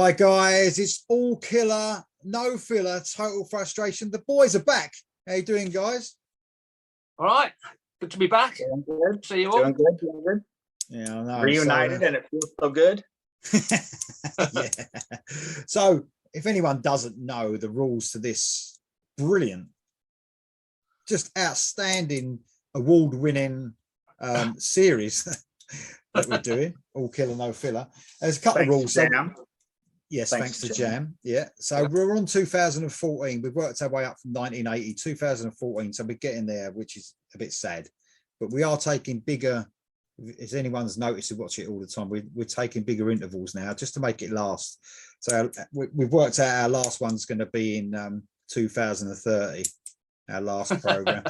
Hi guys, it's all killer, no filler, total frustration. The boys are back. How you doing, guys? All right, good to be back. Doing good. See you all. Doing good. Doing good. Yeah, I know. Reunited, and it feels so good. Yeah. So, if anyone doesn't know the rules to this brilliant, just outstanding, award-winning series that we're doing, all killer, no filler, there's a couple of rules. Jam. Yes, thanks to Jam. Yeah. So we're on 2014. We've worked our way up from 1980, 2014. So we're getting there, which is a bit sad. But we are taking bigger, if anyone's noticed who watch it all the time, we're taking bigger intervals now just to make it last. So we've worked out our last one's going to be in 2030. Our last program.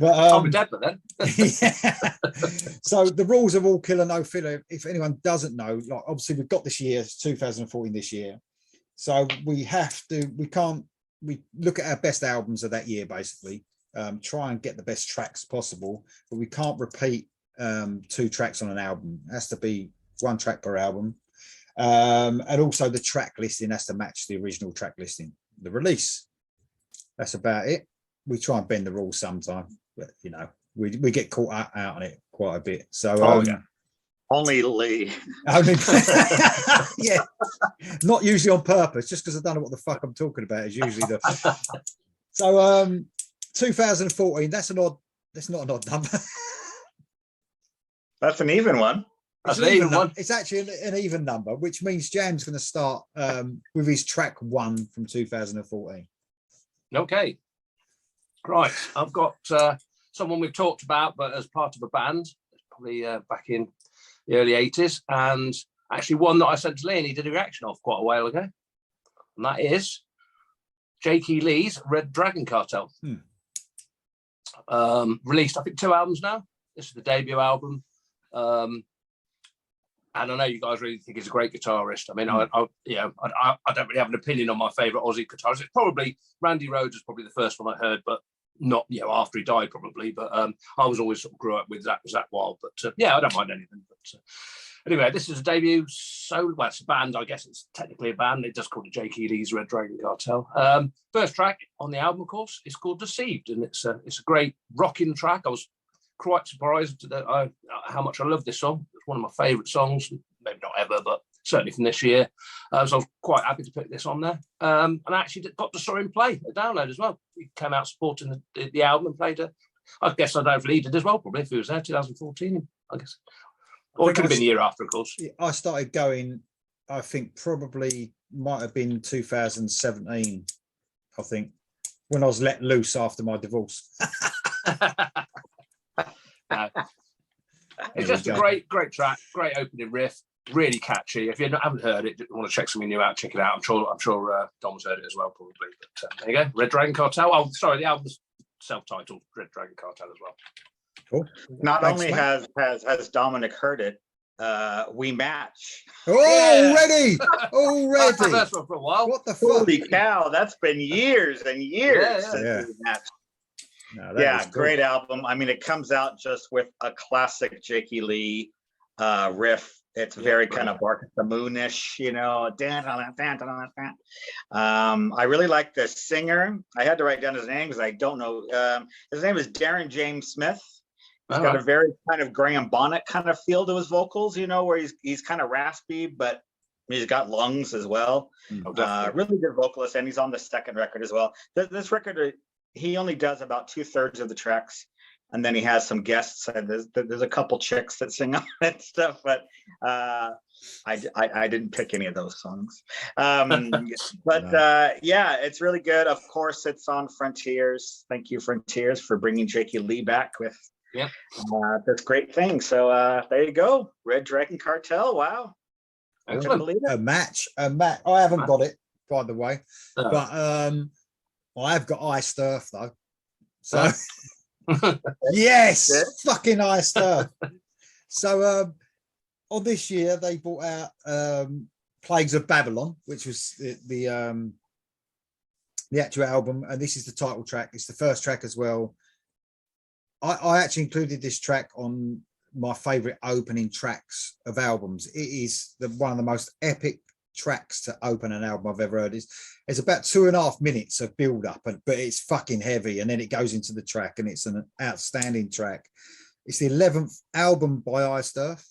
I'll be dead by then. Yeah. So the rules of all killer, no filler, if anyone doesn't know, like obviously we've got this year, it's 2014 this year. So we look at our best albums of that year, basically, try and get the best tracks possible, but we can't repeat 2 tracks on an album. It has to be 1 track per album. And also the track listing has to match the original track listing, the release. That's about it. We try and bend the rules sometimes, but you know, we get caught out on it quite a bit. So Only Lee. Yeah, not usually on purpose, just because I don't know what the fuck I'm talking about is usually the. So 2014, that's not an odd number. That's an even one. That's an even one. It's actually an even number, which means Jam's going to start with his track 1 from 2014. Okay, right. I've got someone we've talked about, but as part of a band, probably back in the early 80s, and actually one that I sent to Lee and he did a reaction of quite a while ago, and that is J.K. Lee's Red Dragon Cartel. Released, I think, 2 albums now. This is the debut album. And I know you guys really think he's a great guitarist. I mean, I don't really have an opinion on my favourite Aussie guitarist. It's probably Randy Rhoads was probably the first one I heard, but not after he died probably. But I was always sort of grew up with Zach Wild. But I don't mind anything. But anyway, this is a debut solo. Well, it's a band. I guess it's technically a band. It just called the J.K. Lee's Red Dragon Cartel. First track on the album, of course, is called Deceived, and it's a great rocking track. I was quite surprised that how much I love this song. It's one of my favourite songs, maybe not ever, but certainly from this year. So I was quite happy to put this on there. And I actually got to saw him play a download as well. He came out supporting the album and played I guess I don't know if he did as well, probably, if he was there, 2014, I guess. Or it could have been the year after, of course. I started going, I think probably might have been 2017, I think, when I was let loose after my divorce. It's just a great track, great opening riff, really catchy. If you haven't heard it, want to check something new out, check it out. I'm sure Dom's heard it as well, probably. But there you go, Red Dragon Cartel. Oh, sorry, the album's self-titled Red Dragon Cartel as well. Cool. Not only has Dominic heard it, we match. Already. That's the first one for a while. What the fuck? Holy cow, that's been years and years since we matched. No, great album. I mean, it comes out just with a classic J.K. Lee riff. It's very kind of Bark at the Moon-ish, you know. I really like the singer. I had to write down his name because I don't know. His name is Darren James Smith. He's got a very kind of Graham Bonnet kind of feel to his vocals, you know, where he's kind of raspy, but he's got lungs as well. Really good vocalist, and he's on the second record as well. This record, he only does about 2/3 of the tracks, and then he has some guests. And there's a couple chicks that sing on it and stuff, but I didn't pick any of those songs. Yeah, it's really good. Of course, it's on Frontiers. Thank you, Frontiers, for bringing J.K. Lee back with this great thing. So there you go, Red Dragon Cartel. Wow, a match. I haven't got it, by the way, but I have got Ice Turf though. So yes, fucking Ice Turf. So on this year they brought out Plagues of Babylon, which was the actual album, and this is the title track. It's the first track as well. I actually included this track on my favorite opening tracks of albums. It is one of the most epic tracks to open an album I've ever heard. It's about 2.5 minutes of build up, but it's fucking heavy, and then it goes into the track, and it's an outstanding track. It's the 11th album by Istuff.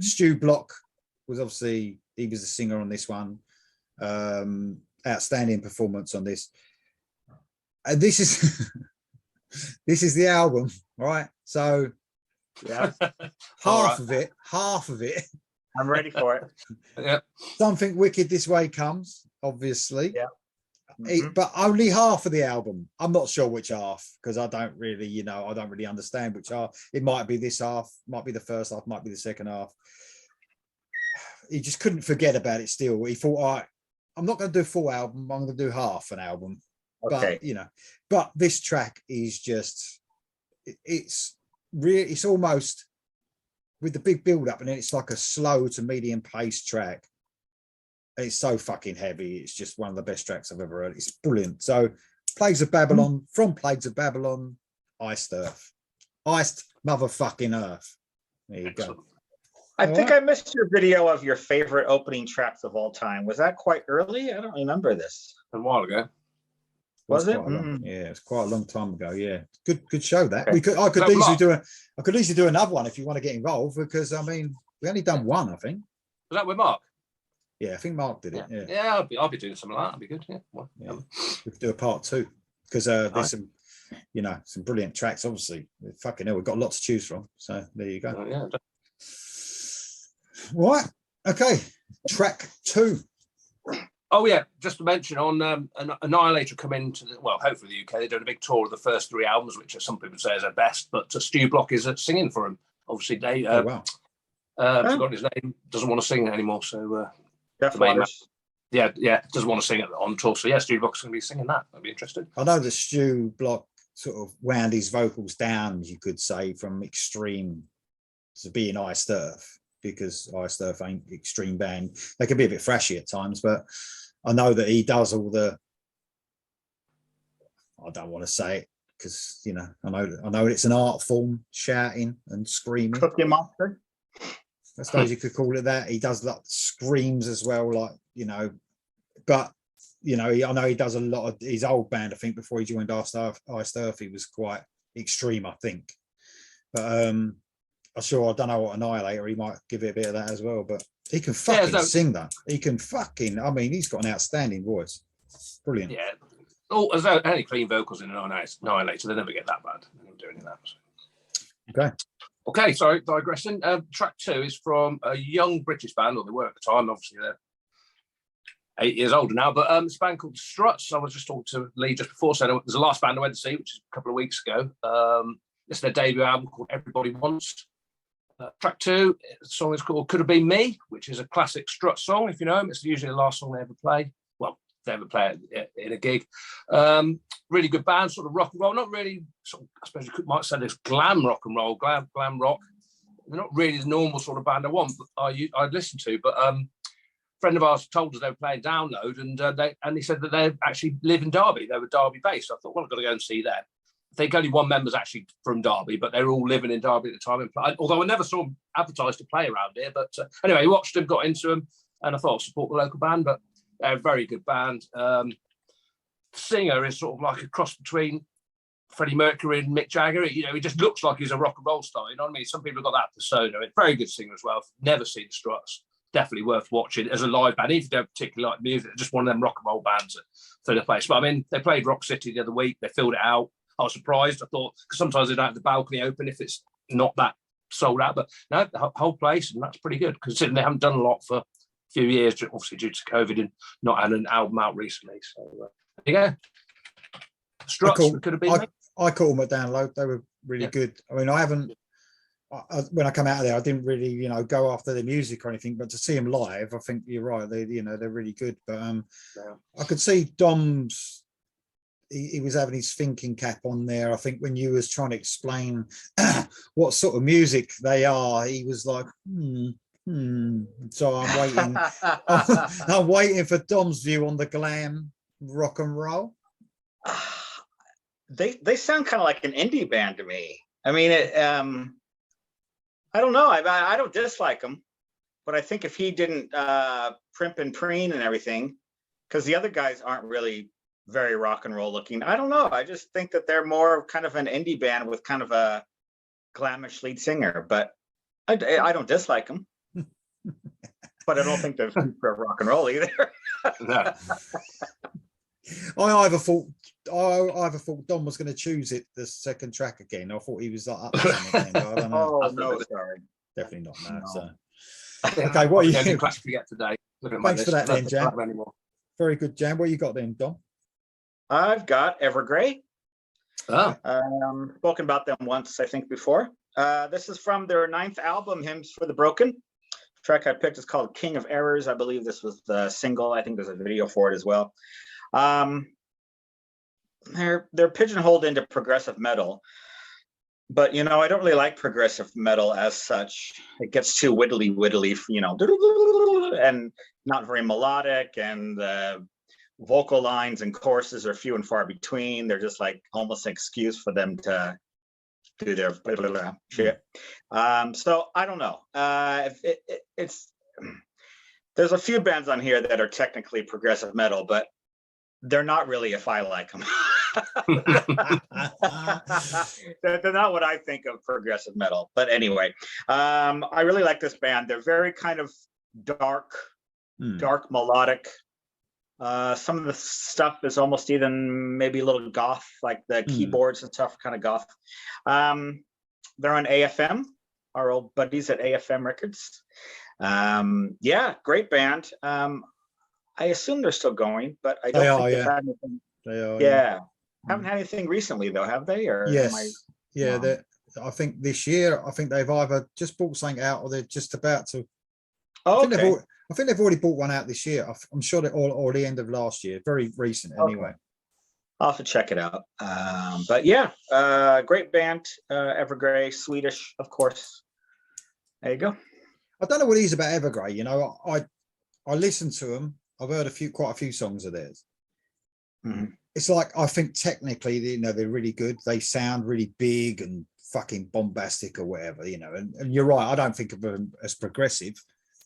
Stu Block was obviously, he was the singer on this one. Outstanding performance on this. And this is this is the album, right? So Yeah. half of it. I'm ready for it. Yeah. Something Wicked This Way Comes, obviously. Yeah. But only half of the album. I'm not sure which half, because I don't really, I don't really understand which half. It might be this half, might be the first half, might be the second half. He just couldn't forget about it still. He thought, all right, I'm not going to do a full album, I'm going to do half an album. Okay. But, but this track is just, it's really, it's almost with the big build up, and then it's like a slow to medium pace track. It's so fucking heavy. It's just one of the best tracks I've ever heard. It's brilliant. So Plagues of Babylon, from Plagues of Babylon, Iced Earth. Iced motherfucking Earth. There you go. I think I missed your video of your favorite opening tracks of all time. Was that quite early? I don't remember this. A while ago. Was it? Yeah, it's quite a long time ago. Yeah, good show that. Okay. I could easily do another one if you want to get involved, because I mean we only done one, I think. Was that with Mark? Yeah, I think Mark did it. Yeah, I'll be doing something like that. That'd be good. Yeah. Well, we could do a part 2, because there's some, some brilliant tracks. Obviously, fucking hell, we've got a lot to choose from. So there you go. Yeah. Right. Okay. Track 2. Oh yeah, just to mention on Annihilator come into hopefully the UK. They're doing a big tour of the first 3 albums, which some people say is their best. But Stu Block is singing for them. Obviously, they forgot his name. Doesn't want to sing anymore. So doesn't want to sing it on tour. So yeah, Stu Block's going to be singing that. I'd be interested. I know that Stu Block sort of wound his vocals down, you could say, from extreme to being Iced Earth, because Iced Earth ain't extreme band. They can be a bit thrashy at times, but I know that he does all the, I don't want to say it, because I know it's an art form, shouting and screaming. Cookie Monster. I suppose you could call it that. He does like screams as well, but I know he does a lot of his old band. I think before he joined Iced Earth, he was quite extreme, I think. But I don't know what Annihilator, he might give it a bit of that as well, but he can fucking sing that. He can fucking, I mean, he's got an outstanding voice. Brilliant. Yeah. Oh, as though any clean vocals in an Annihilator, they never get that bad. They don't do any of that. So. Okay, sorry, digressing. Track 2 is from a young British band, or they were at the time, obviously they're 8 years older now, but it's a band called Struts. I was just talking to Lee just before, so there's the last band I went to see, which is a couple of weeks ago. It's their debut album called Everybody Wants. Track 2, the song is called Could Have Been Me, which is a classic Struts song, if you know them. It's usually the last song they ever play. Well, they ever play it in a gig. Really good band, sort of rock and roll. Not really, I suppose you might say this glam rock and roll, glam rock. They're not really the normal sort of band I'd listen to, but a friend of ours told us they were playing Download, and he said that they actually live in Derby. They were Derby based. I thought, well, I've got to go and see them. I think only one member's actually from Derby, but they were all living in Derby at the time. Although I never saw them advertised to play around here. But anyway, watched them, got into them, and I thought I'd support the local band. But they're a very good band. Singer is sort of like a cross between Freddie Mercury and Mick Jagger. He just looks like he's a rock and roll star. You know what I mean? Some people have got that persona. Very good singer as well. Never seen Struts. Definitely worth watching as a live band. Even if you don't particularly like music, just one of them rock and roll bands that fill the place. But I mean, they played Rock City the other week. They filled it out. I was surprised. I thought, because sometimes they don't have the balcony open if it's not that sold out. But no, the whole place, and that's pretty good, considering they haven't done a lot for a few years, obviously due to COVID and not had an album out recently. So there you go. Struts Could Have Been Me. I caught them at Download. They were really good. I mean, when I come out of there, I didn't really, go after the music or anything, but to see them live, I think you're right. They're really good. But I could see Dom's. He was having his thinking cap on there. I think when you was trying to explain what sort of music they are, he was like, So I'm waiting. I'm waiting for Dom's view on the glam rock and roll. They sound kind of like an indie band to me. I mean, I don't know. I don't dislike him, but I think if he didn't primp and preen and everything, because the other guys aren't really very rock and roll looking. I don't know. I just think that they're more kind of an indie band with kind of a glamish lead singer, but I don't dislike them. But I don't think they're super rock and roll either. No. I either thought Don was going to choose it the second track again. I thought he was like up to something again, but I don't know. Oh no, sorry. Definitely not now. No. So okay, what are you? Clash forget today. Thanks for that, then, Jam. Anymore. Very good, Jam. What you got then, Don? I've got Evergrey. Oh. Spoken about them once, I think, before. This is from their 9th album, Hymns for the Broken. The track I picked is called King of Errors. I believe this was the single. I think there's a video for it as well. They're pigeonholed into progressive metal, but you know, I don't really like progressive metal as such. It gets too widdly, you know, and not very melodic, and the vocal lines and choruses are few and far between. They're just like almost an excuse for them to do their shit. So I don't know. There's a few bands on here that are technically progressive metal, but they're not really if I like them. They're not what I think of progressive metal. But anyway, I really like this band. They're very kind of dark melodic. Some of the stuff is almost even maybe a little goth, like the keyboards and stuff, kind of goth. They're on AFM, our old buddies at AFM Records. Yeah, great band. I assume they're still going, but I don't think they've had anything. They are. Yeah. Haven't had anything recently though, have they? Or yes. I think this year, I think they've either just bought something out or they're just about to. Oh, I think they've already bought one out this year. I'm sure they're all or the end of last year. Very recent anyway. I'll have to check it out. But yeah, great band, Evergrey, Swedish, of course. There you go. I don't know what it is about Evergrey. You know, I listened to them. I've heard quite a few songs of theirs. It's like, I think technically, you know, they're really good. They sound really big and fucking bombastic or whatever, you know. And you're right. I don't think of them as progressive.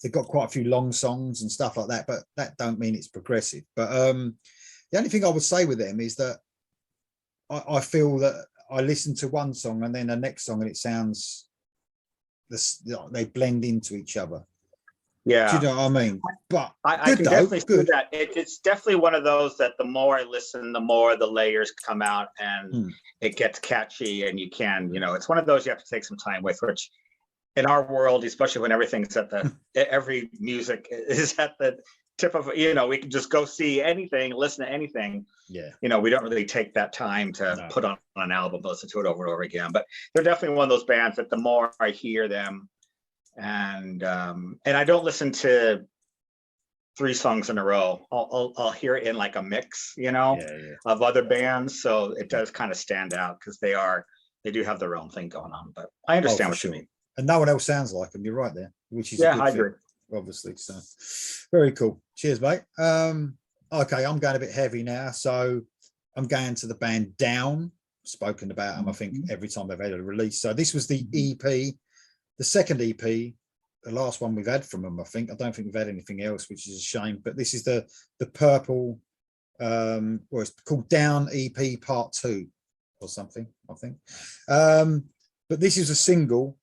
They've got quite a few long songs and stuff like that, but that don't mean it's progressive. But the only thing I would say with them is that I feel that I listen to one song and then the next song and it sounds they blend into each other. Yeah. Do you know what I mean? But I can definitely see that. It's definitely one of those that the more I listen, the more the layers come out and it gets catchy, and you can, you know, it's one of those you have to take some time with, which in our world, especially when everything's at every music is at the tip of, you know, we can just go see anything, listen to anything. Yeah. You know, we don't really take that time to put on an album, listen to it over and over again. But they're definitely one of those bands that the more I hear them, and I don't listen to 3 songs in a row. I'll hear it in like a mix, you know, of other bands. So it does kind of stand out because they do have their own thing going on. But I understand what you mean. And no one else sounds like them. You're right there, which is I agree. Obviously. So very cool. Cheers, mate. Okay, I'm going a bit heavy now. So I'm going to the band Down. Spoken about them, I think, every time they've had a release. So this was the EP. The second EP, the last one we've had from them, I think. I don't think we've had anything else, which is a shame. But this is the purple, it's called Down EP Part 2 or something, I think. But this is a single.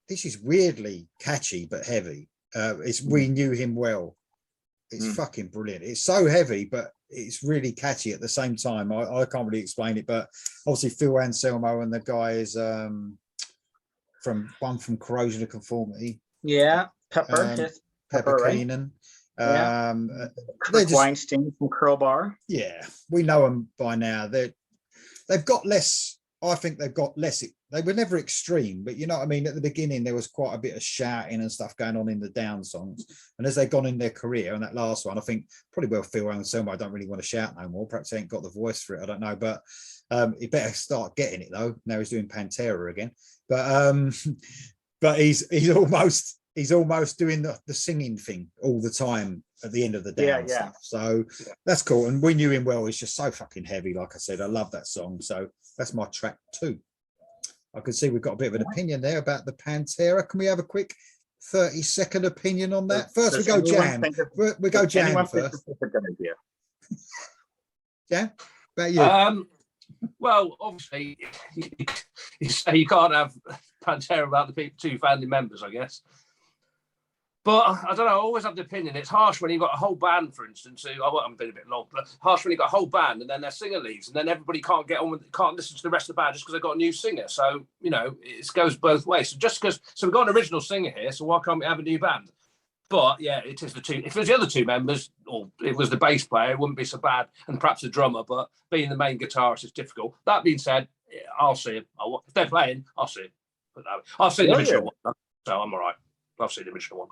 This is weirdly catchy but heavy. It's We Knew Him Well. It's fucking brilliant. It's so heavy, but it's really catchy at the same time. I can't really explain it, but obviously Phil Anselmo and the guy is from Corrosion of Conformity. Yeah, Pepper right? Keenan. Kirk Weinstein from Crowbar. Yeah, we know them by now. They've got less. I think they've got less. They were never extreme, but you know what I mean. At the beginning, there was quite a bit of shouting and stuff going on in the Down songs. And as they've gone in their career, and that last one, I think probably Phil Anselmo, I don't really want to shout no more. Perhaps he ain't got the voice for it. I don't know, but he better start getting it though. Now he's doing Pantera again. But he's almost doing the singing thing all the time at the end of the Down stuff. So that's cool. And We Knew Him Well is just so fucking heavy. Like I said, I love that song. So that's my track 2. I can see we've got a bit of an opinion there about the Pantera. Can we have a quick 30-second opinion on that? First, we go Jam. We go Jam first. Jam, about you? Well, obviously, you say you can't have Pantera without the two founding members, I guess. But I don't know, I always have the opinion it's harsh when you've got a whole band, for instance, I'm being a bit long, but harsh when you've got a whole band and then their singer leaves and then everybody can't can't listen to the rest of the band just because they've got a new singer. So, you know, it goes both ways. So we've got an original singer here, so why can't we have a new band? But yeah, it is the two. If it was the other two members, or it was the bass player, it wouldn't be so bad, and perhaps the drummer, but being the main guitarist is difficult. That being said, I'll see him. If they're playing, I'll see him. I've seen the original one, so I'm all right. I've seen the original one.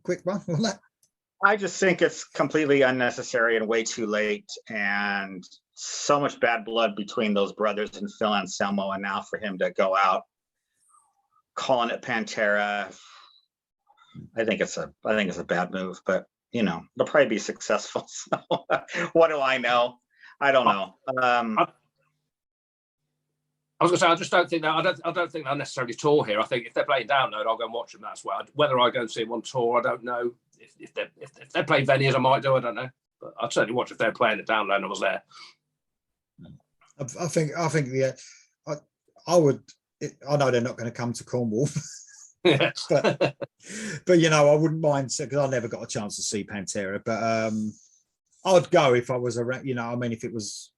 Quick one on that. I just think it's completely unnecessary and way too late, and so much bad blood between those brothers and Phil Anselmo, and now for him to go out calling it Pantera, I think it's a bad move. But you know, it'll probably be successful. So what do I know? I don't know. I was going to say, I just don't think that. I don't think they'll necessarily tour here. I think if they're playing Download, I'll go and watch them. That's where. Whether I go and see them on tour, I don't know. If they're playing venues, I might do. I don't know. But I'd certainly watch if they're playing at Download and I was there. I think I would. I know they're not going to come to Cornwall, but you know, I wouldn't mind because I never got a chance to see Pantera. But I'd go if I was around. You know, I mean, if it was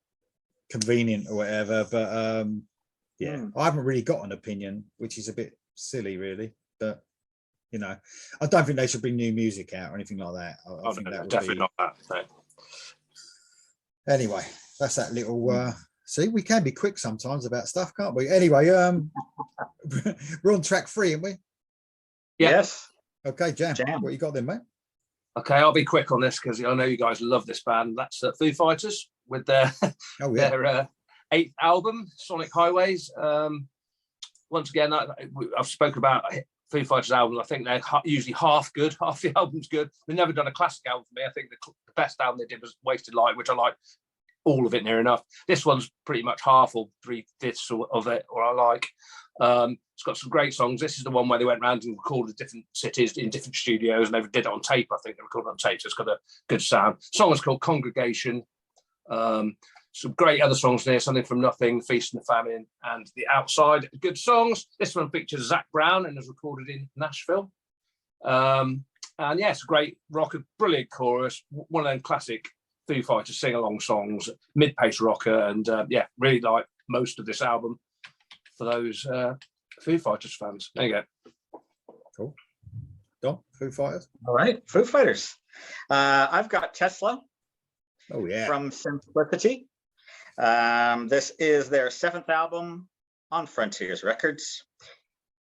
convenient or whatever. But yeah, I haven't really got an opinion, which is a bit silly, really. But you know, I don't think they should bring new music out or anything like that. I think that would definitely be... not that. No. Anyway, that's that little. See, we can be quick sometimes about stuff, can't we? Anyway, we're on track 3, aren't we? Yeah. Yes. Okay, Jam. What you got then, mate? Okay, I'll be quick on this because I know you guys love this band. That's Foo Fighters with their their 8th album, Sonic Highways. Once again, I've spoken about Foo Fighters albums. I think they're usually half good, half the album's good. They've never done a classic album for me. I think the best album they did was Wasted Light, which I like all of it near enough. This one's pretty much half or 3/5 of it, or I like. It's got some great songs. This is the one where they went around and recorded different cities in different studios, and they did it on tape. I think they recorded it on tape, so it's got a good sound. The song is called Congregation. Some great other songs there, Something from Nothing, Feast and the Famine, and The Outside. Good songs. This one features Zach Brown and is recorded in Nashville. And yeah, it's a great rocker, brilliant chorus, one of them classic Foo Fighters sing-along songs, mid-pace rocker, and yeah, really like most of this album for those Foo Fighters fans. There you go. Cool. Don, Foo Fighters. All right, Foo Fighters. I've got Tesla. Oh yeah. From Simplicity. This is their 7th album on Frontiers Records.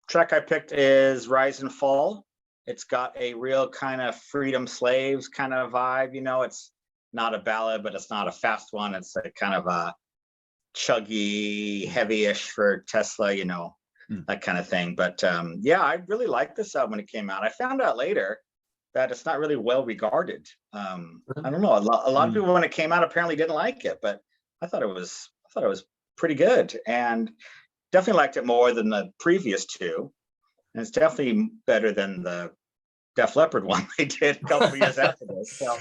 Track I picked is Rise and Fall. It's got a real kind of Freedom Slaves kind of vibe. You know, it's not a ballad, but it's not a fast one. It's a kind of a chuggy, heavy-ish for Tesla, you know, that kind of thing. But yeah, I really liked this album when it came out. I found out later that it's not really well regarded. I don't know. A lot of people when it came out apparently didn't like it, but I thought it was pretty good, and definitely liked it more than the previous two. And it's definitely better than the Def Leppard one they did a couple of years after this. So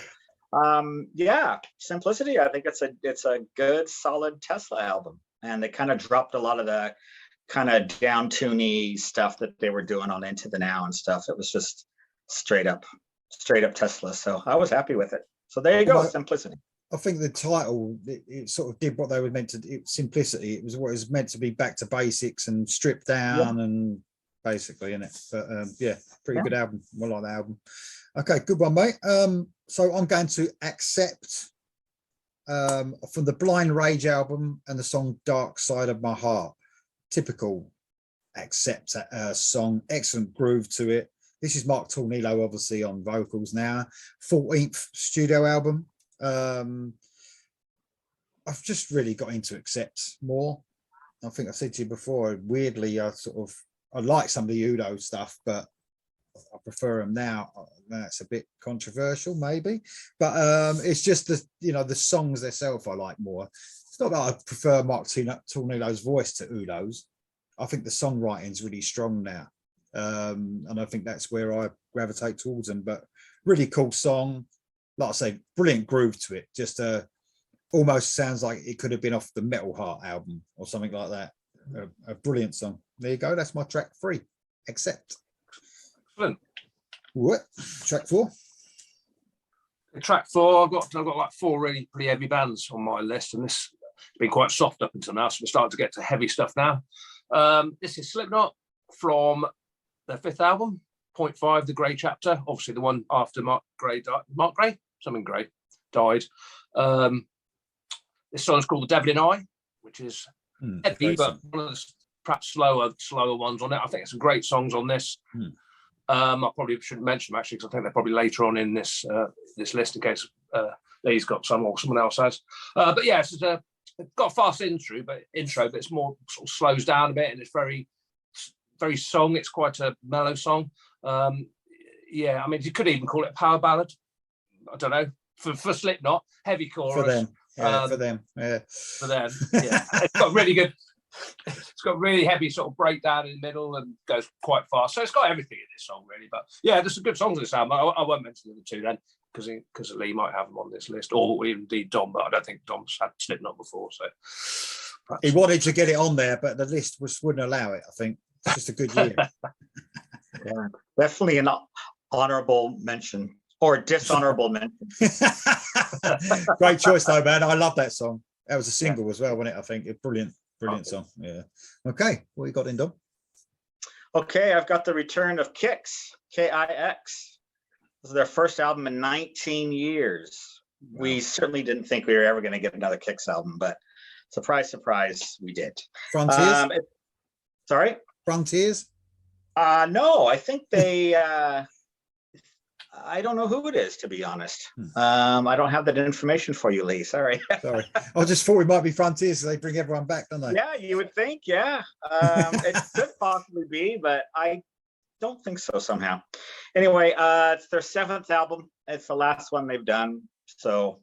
yeah, Simplicity. I think it's a good, solid Tesla album, and they kind of dropped a lot of the kind of down-tuney stuff that they were doing on Into the Now and stuff. It was just straight up Tesla. So I was happy with it. So there you go, Simplicity. I think the title, it sort of did what they were meant to do. Simplicity. It was what it was meant to be, back to basics and stripped down and basically in it. But yeah, pretty good album. I like the album. Okay, good one, mate. So I'm going to accept from the Blind Rage album and the song Dark Side of My Heart. Typical Accept song, excellent groove to it. This is Mark Tornillo, obviously, on vocals now. 14th studio album. I've just really got into Accept more. I think I said to you before, weirdly, I like some of the Udo stuff, but I prefer them now. That's a bit controversial, maybe, but it's just the songs themselves I like more. It's not that I prefer Mark Tornado's voice to Udo's. I think the songwriting's really strong now. And I think that's where I gravitate towards them. But really cool song. Like I say, brilliant groove to it. Just almost sounds like it could have been off the Metal Heart album or something like that. A brilliant song. There you go. That's my track 3. Accept. Excellent. What? Track 4? Track 4, I've got like 4 really pretty heavy bands on my list, and this has been quite soft up until now, so we're starting to get to heavy stuff now. This is Slipknot from their 5th album, 0.5, The Grey Chapter, obviously the one after Mark Gray died. Mark Gray? Something Gray died. This song is called The Devil in I, which is heavy, but one of the perhaps slower ones on it. I think there's some great songs on this. I probably shouldn't mention them actually, because I think they're probably later on in this this list in case Lee's got some or someone else has. But yeah, it's got a fast intro, but it's more sort of slows down a bit, and it's very song. It's quite a mellow song. Yeah, I mean, you could even call it a power ballad. I don't know, for Slipknot, heavy chorus for them. Yeah, for them. Yeah, yeah. It's got really good. It's got really heavy sort of breakdown in the middle and goes quite fast. So it's got everything in this song really. But yeah, there's some good songs in this album. I won't mention the other 2 then, because Lee might have them on this list, or indeed Dom. But I don't think Dom's had Slipknot before. So he wanted to get it on there, but the list wouldn't allow it. I think it's just a good year. Yeah, definitely an honorable mention or dishonorable mention. Great choice though, man. I love that song. That was a single as well, wasn't it? I think it's brilliant song. Yeah. Okay, what you got in, Dom? Okay, I've got the return of Kix, K-I-X. This is their first album in 19 years. Wow. We certainly didn't think we were ever going to get another Kix album, but surprise, surprise, we did. Frontiers? Sorry? Frontiers? No, I think they... I don't know who it is, to be honest. I don't have that information for you, Lee. Sorry. Sorry. I just thought it might be Frontiers, so they bring everyone back, don't they? Yeah, you would think, yeah. It could possibly be, but I don't think so somehow. Anyway, it's their 7th album. It's the last one they've done. So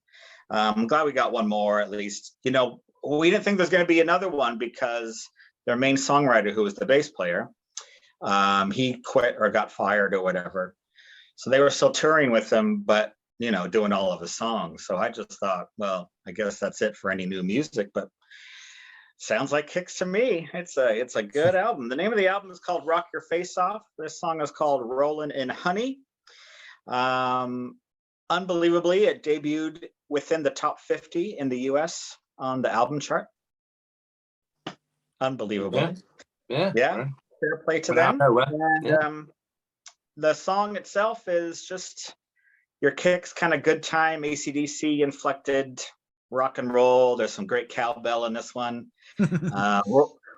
I'm glad we got one more at least. You know, we didn't think there's going to be another one because their main songwriter, who was the bass player, he quit or got fired or whatever. So they were still touring with them, but, you know, doing all of his songs. So I just thought, well, I guess that's it for any new music, but sounds like Kix to me. It's a good album. The name of the album is called Rock Your Face Off. This song is called Rollin' in Honey. Unbelievably, it debuted within the top 50 in the US on the album chart. Unbelievable. Yeah. Fair play to them. And, the song itself is just your Kix, kind of good time, AC/DC inflected rock and roll. There's some great cowbell in this one.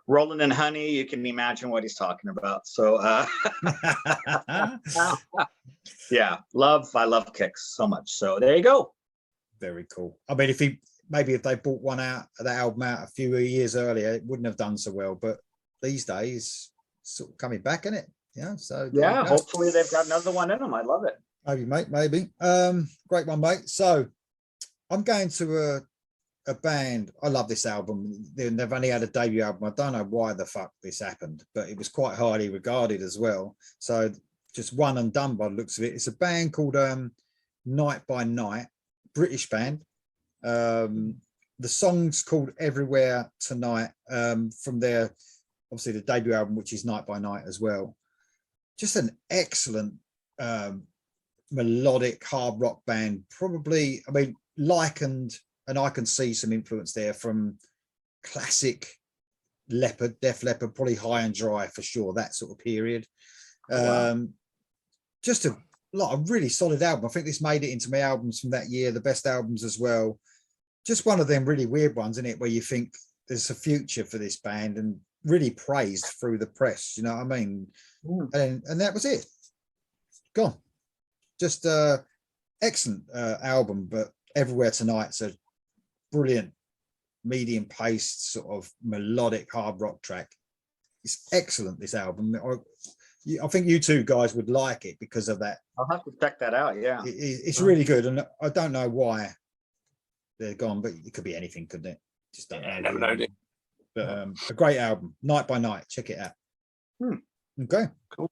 Rolling in Honey, you can imagine what he's talking about. So yeah, I love Kix so much. So there you go. Very cool. I mean, if they bought one out, that album out a few years earlier, it wouldn't have done so well. But these days, sort of coming back, isn't it? Yeah, so yeah, hopefully they've got another one in them. I love it. Maybe, mate, maybe. Great one, mate. So I'm going to a band. I love this album. They've only had a debut album. I don't know why the fuck this happened, but it was quite highly regarded as well. So just one and done by the looks of it. It's a band called Night by Night, British band. The song's called Everywhere Tonight, from their, obviously, the debut album, which is Night by Night as well. Just an excellent melodic hard rock band. Probably, I mean, likened, and I can see some influence there from classic Leopard, Def Leppard, probably High and Dry for sure, that sort of period. Wow. Just a really solid album. I think this made it into my albums from that year, the best albums as well. Just one of them really weird ones, isn't it, where you think there's a future for this band, and really praised through the press, you know what I mean? And that was it. Gone. Just excellent album. But Everywhere Tonight's a brilliant medium paced sort of melodic hard rock track. It's excellent, this album. I think you two guys would like it because of that. I'll have to check that out. Yeah, it's really good, and I don't know why they're gone, but it could be anything, couldn't it? Just don't Yeah, know. never know. But a great album, Night by Night. Check it out. Okay. Cool.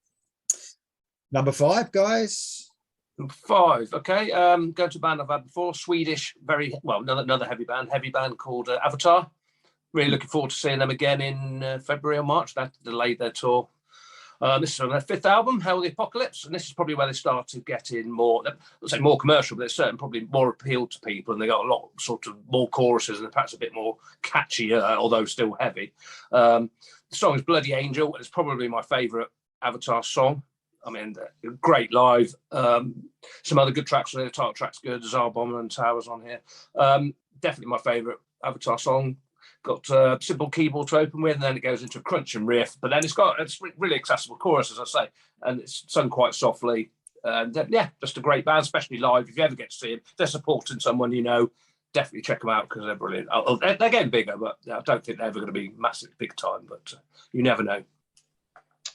Number 5, guys. Number 5. Okay. Go to a band I've had before. Swedish, very well, another heavy band called Avatar. Really looking forward to seeing them again in February or March. That delayed their tour. This is on their 5th album, Hell the Apocalypse, and this is probably where they started getting more, let's say more commercial, but it's certainly probably more appeal to people, and they got a lot sort of more choruses and perhaps a bit more catchier, although still heavy. The song is Bloody Angel. It's probably my favourite Avatar song. I mean, great live. Some other good tracks on here. The title track's good. Tsar Bomber and Towers on here. Definitely my favourite Avatar song. Got a simple keyboard to open with, and then it goes into a crunching riff. But then it's really accessible chorus, as I say, and it's sung quite softly. And yeah, just a great band, especially live. If you ever get to see them, if they're supporting someone you know, definitely check them out because they're brilliant. They're getting bigger, but I don't think they're ever going to be massive big time. But you never know.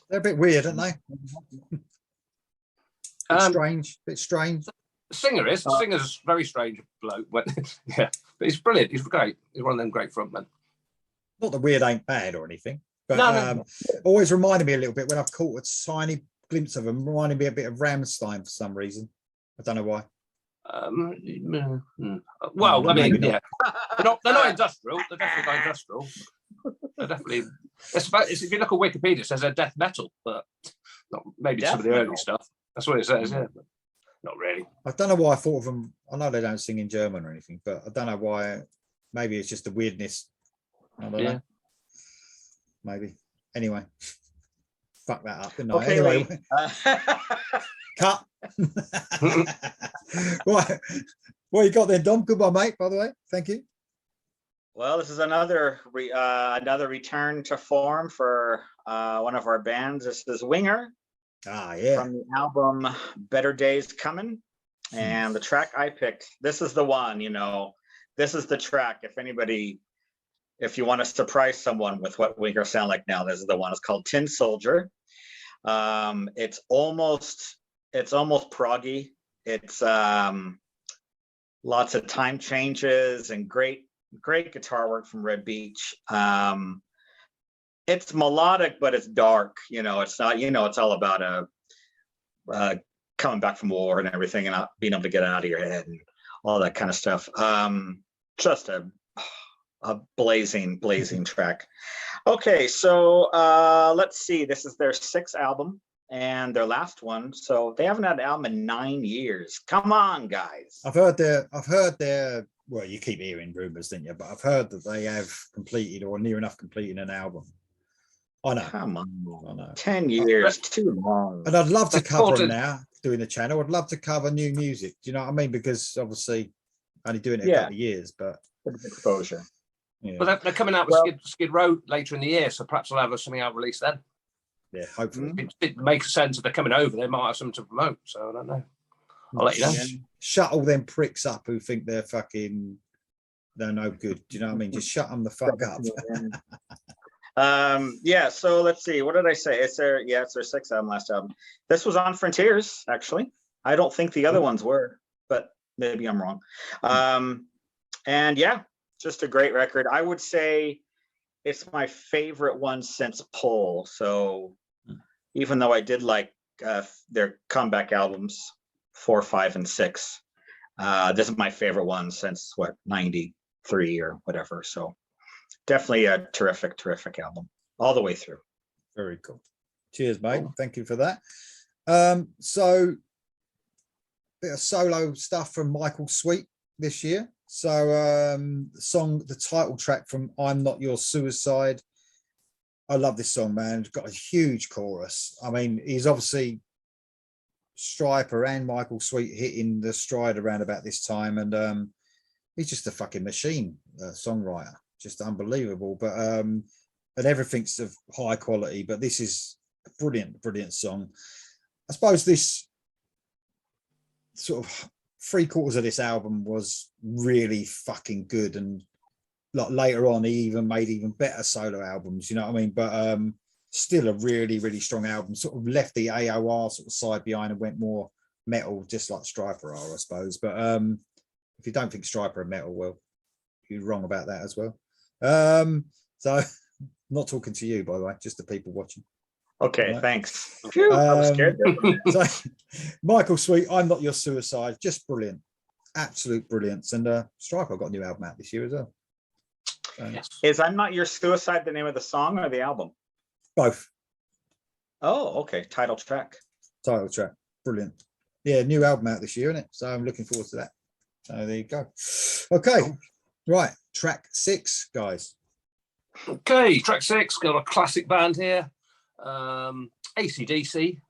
They're a bit weird, aren't they? Bit strange. The singer's a very strange bloke. Yeah, but he's brilliant. He's great. He's one of them great frontmen. Not that weird ain't bad or anything, but no. Always reminded me a little bit when I've caught a tiny glimpse of them, reminding me a bit of Rammstein for some reason. I don't know why. Well, I mean, yeah, they're not industrial. They're definitely not industrial. They're definitely. If you look at Wikipedia, it says they're death metal, but not maybe some of the early stuff. That's what it says. Yeah, but not really. I don't know why I thought of them. I know they don't sing in German or anything, but I don't know why. Maybe it's just the weirdness. I don't know. Maybe. Anyway, fuck that up, didn't I? Okay, anyway, cut. What you got there, Dom? Goodbye, mate. By the way, thank you. Well, this is another return to form for one of our bands. This is Winger. Yeah. From the album Better Days Coming. And the track I picked, this is the one, this is the track. If you want to surprise someone with what Winger sound like now, this is the one. It's called Tin Soldier. It's almost proggy. It's lots of time changes and great guitar work from Red Beach. It's melodic, but it's dark. It's not. It's all about coming back from war and everything, and not being able to get it out of your head and all that kind of stuff. Just a blazing track. Okay, so let's see. This is their 6th album and their last one. So they haven't had an album in 9 years. Come on, guys. I've heard their. Well, you keep hearing rumors, didn't you? But I've heard that they have completed or near enough completing an album. I know. Come on. I know. 10 years, too long. And I'd love to cover them now, doing the channel. I'd love to cover new music. Do you know what I mean? Because obviously, only doing it a couple of years, but exposure. Yeah. But they're coming out with Skid Row later in the year, so perhaps they'll have something out released then. Yeah, hopefully. It makes sense if they're coming over. They might have something to promote. So I don't know. I'll let you know. Shut all them pricks up who think they're no good. Do you know what I mean? Just shut them the fuck up. So let's see, what did I say? It's their 6th album, last album. This was on Frontiers, actually. I don't think the other ones were, but maybe I'm wrong. And yeah, just a great record. I would say it's my favorite one since Pull. So even though I did like their comeback albums 4, 5, and 6, this is my favorite one since 93 or whatever. So definitely a terrific album all the way through. Very cool. Cheers, mate. Cool. Thank you for that. So bit of solo stuff from Michael Sweet this year. So the title track from I'm Not Your Suicide. I love this song, man. It's got a huge chorus. I mean, he's obviously Stryper and Michael Sweet hitting the stride around about this time, and he's just a fucking machine songwriter. Just unbelievable, but and everything's of high quality, but this is a brilliant song. I suppose this sort of 3/4 of this album was really fucking good, and like later on he even made even better solo albums, you know what I mean? But still a really strong album. Sort of left the AOR sort of side behind and went more metal, just like Stryper are, I suppose. But if you don't think Stryper are metal, well, you're wrong about that as well. So not talking to you, by the way, just the people watching. Okay, Right. thanks. Phew, I was scared there. So, Michael Sweet, I'm Not Your Suicide, just brilliant, absolute brilliance. And Striker got a new album out this year as well. Yes. Is I'm Not Your Suicide the name of the song or the album? Both. Oh, okay. Title track. Title track, brilliant. Yeah, new album out this year, isn't it? So I'm looking forward to that. So there you go. Okay, right, track 6, guys. Okay, track 6, got a classic band here, AC/DC,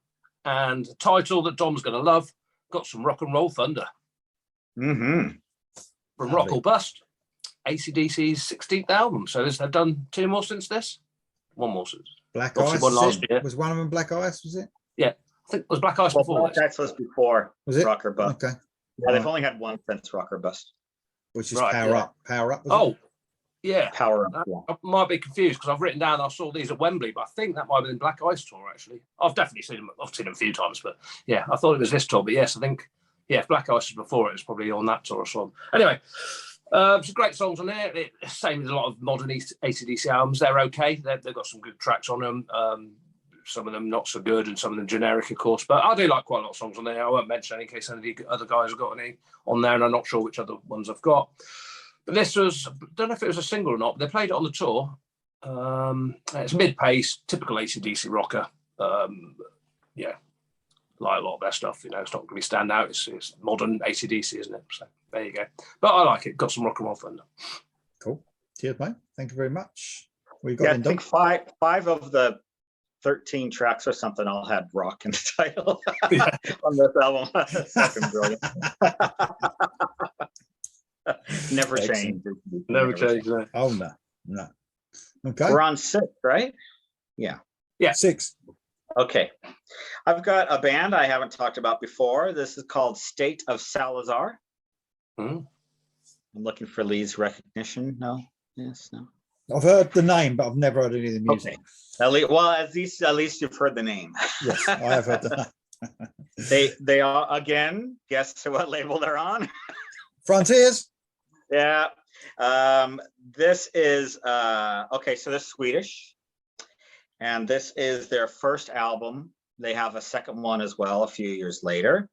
and a title that Dom's going to love, got some rock and roll thunder. Mm-hmm. From Rock or Bust, AC/DC's 16th album. So they've done 2 more since this? 1 more since. Black Obviously Ice one last year. was one of them. Black Ice, was it? Yeah, I think it was Black Ice Well, before Black this. Ice was before Was it? Rock or Bust. Okay, Yeah, they've only had one since Rock or Bust. which is Right, Power yeah. Up. Power Up. Was Oh, yeah. Power Up. Yeah. I might be confused because I've written down I saw these at Wembley, but I think that might have been Black Ice tour actually. I've definitely seen them. I've seen them a few times, but yeah, I thought it was this tour. But yes, I think if Black Ice was before it was probably on that tour or something. Anyway, some great songs on there. Same as a lot of modern AC/DC albums. They're okay. They've got some good tracks on them. Some of them not so good, and some of them generic, of course. But I do like quite a lot of songs on there. I won't mention any in case any of the other guys have got any on there, and I'm not sure which other ones I've got. But this was, I don't know if it was a single or not, but they played it on the tour. It's mid-pace, typical AC/DC rocker. Yeah, like a lot of their stuff, it's not going to be stand out. It's modern AC/DC, isn't it? So there you go. But I like it. Got some rock and roll thunder. Cool. Cheers, mate. Thank you very much. We Yeah, got I think five of the 13 tracks or something all had rock in the title on this album. Fucking brilliant. Never changed. Never changed. No. Oh no. Okay. We're on 6, right? Yeah. 6. Okay. I've got a band I haven't talked about before. This is called State of Salazar. Mm. I'm looking for Lee's recognition. No. Yes. No. I've heard the name, but I've never heard any of the music. Okay. At least you've heard the name. Yes, I have heard the name. They are, again, guess what label they're on? Frontiers. Yeah. This is okay, so they're Swedish, and this is their first album. They have a second one as well a few years later.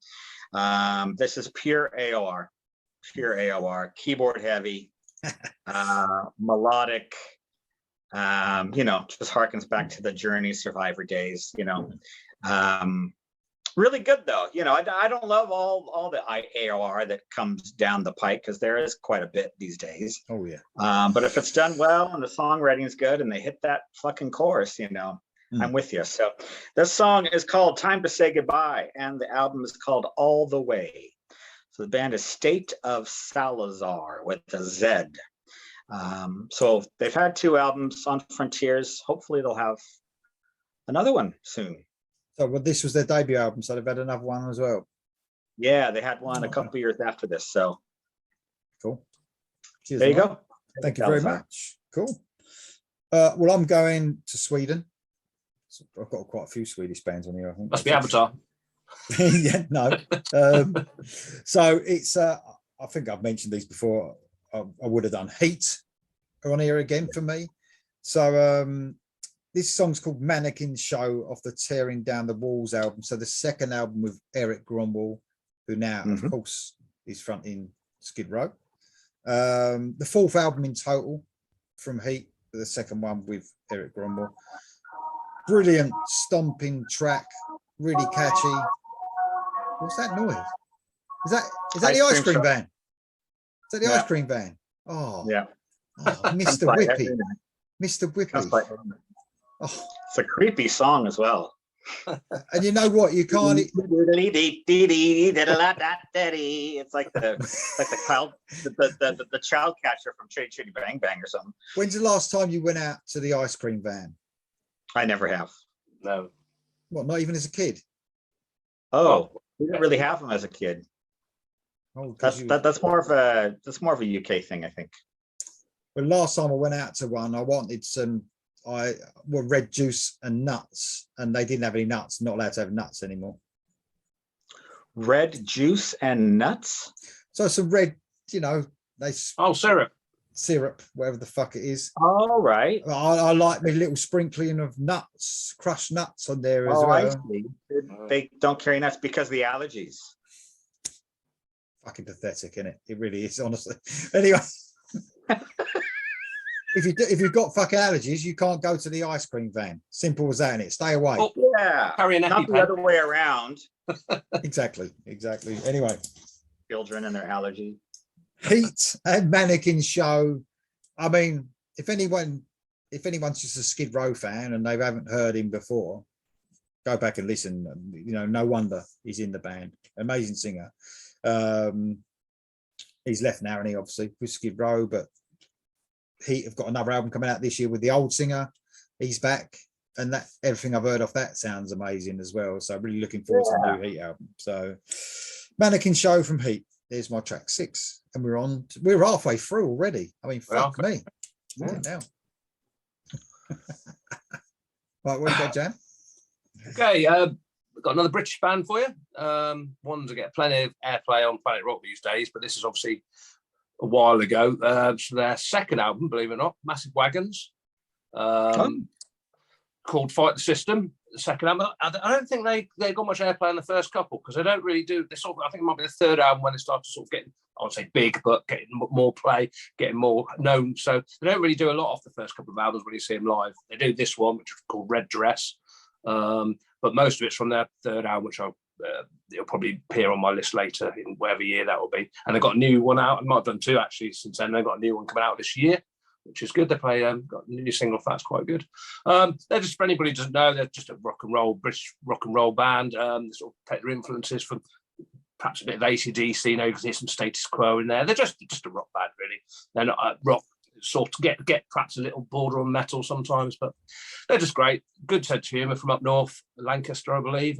This is pure AOR, keyboard heavy, melodic, just harkens back to the Journey Survivor days, really good though. I don't love all the AOR that comes down the pike, because there is quite a bit these days. Oh yeah. But if it's done well and the songwriting is good and they hit that fucking chorus, I'm with you. So this song is called Time to Say Goodbye, and the album is called All the Way. So the band is State of Salazar with a Z. So they've had 2 albums on Frontiers. Hopefully they'll have another one soon. So this was their debut album, so they've had another one as well. Yeah, they had one a couple of years after this. So cool. Cheers, there you mate. go. Thank you very much. Cool. Well, I'm going to Sweden. So I've got quite a few Swedish bands on here, I think. Must be Avatar. Yeah, no. So it's I think I've mentioned these before. I would have done Heat on here again for me. So this song's called Mannequin Show Off the Tearing Down the Walls album. So the second album with Eric Gromwell, who now, of course, is fronting Skid Row. The 4th album in total from Heat, the second one with Eric Gromwell. Brilliant stomping track, really catchy. What's that noise? Is that the ice cream van? Is that the ice cream van? Oh yeah. Oh, Mr. Whippy. Mr. Whippy. Oh. It's a creepy song as well. And you know what? You can't. It's like the child catcher from Chitty Chitty Bang Bang or something. When's the last time you went out to the ice cream van? I never have. No. What? Not even as a kid? Oh, we didn't really have them as a kid. Oh, that's more of a UK thing, I think. Well, last time I went out to one, I wanted some red juice and nuts, and they didn't have any nuts. Not allowed to have nuts anymore. Red juice and nuts. So some red, they syrup. syrup, whatever the fuck it is. All right. I like me little sprinkling of nuts, crushed nuts on there as Oh, I well. see. They don't carry nuts because of the allergies. Fucking pathetic, isn't it? It really is, honestly. Anyway, if you've got fucking allergies, you can't go to the ice cream van. Simple as that, innit? Stay away. Oh, Yeah. carry an Not the EpiPen. other way around. Exactly. Anyway, Children and their allergies. Heat and Mannequin Show. I mean, if anyone's just a Skid Row fan and they haven't heard him before, go back and listen. You know, no wonder he's in the band. Amazing singer. He's left now, and he obviously with Skid Row, but Heat have got another album coming out this year with the old singer. He's back, and that everything I've heard off that sounds amazing as well. So really looking forward to the new Heat album. So Mannequin Show from Heat. There's my track 6, and we're halfway through already. I mean, fuck me. Yeah, now. Right, what you got, Jam? Okay, we've got another British band for you. One to get plenty of airplay on Planet Rock these days, but this is obviously a while ago. So their second album, believe it or not, Massive Wagons, called Fight the System. The second album, I don't think they got much airplay in the first couple, because they don't really do. They sort of, I think it might be the third album when they start to sort of get, I would say big, but getting more play, getting more known. So they don't really do a lot off the first couple of albums when you see them live. They do this one, which is called Red Dress, but most of it's from their third album, which it'll probably appear on my list later in whatever year that will be. And they've got a new one out. I might have done 2 actually since then. They've got a new one coming out this year, which is good. They play got a new single that's quite good. They're just, for anybody who doesn't know, they're just a British rock and roll band. They sort of take their influences from perhaps a bit of AC/DC, you know, because there's some Status Quo in there. They're just a rock band, really. They're not rock, sort of get perhaps a little border on metal sometimes, but they're just great. Good sense of humour from up north, Lancaster, I believe.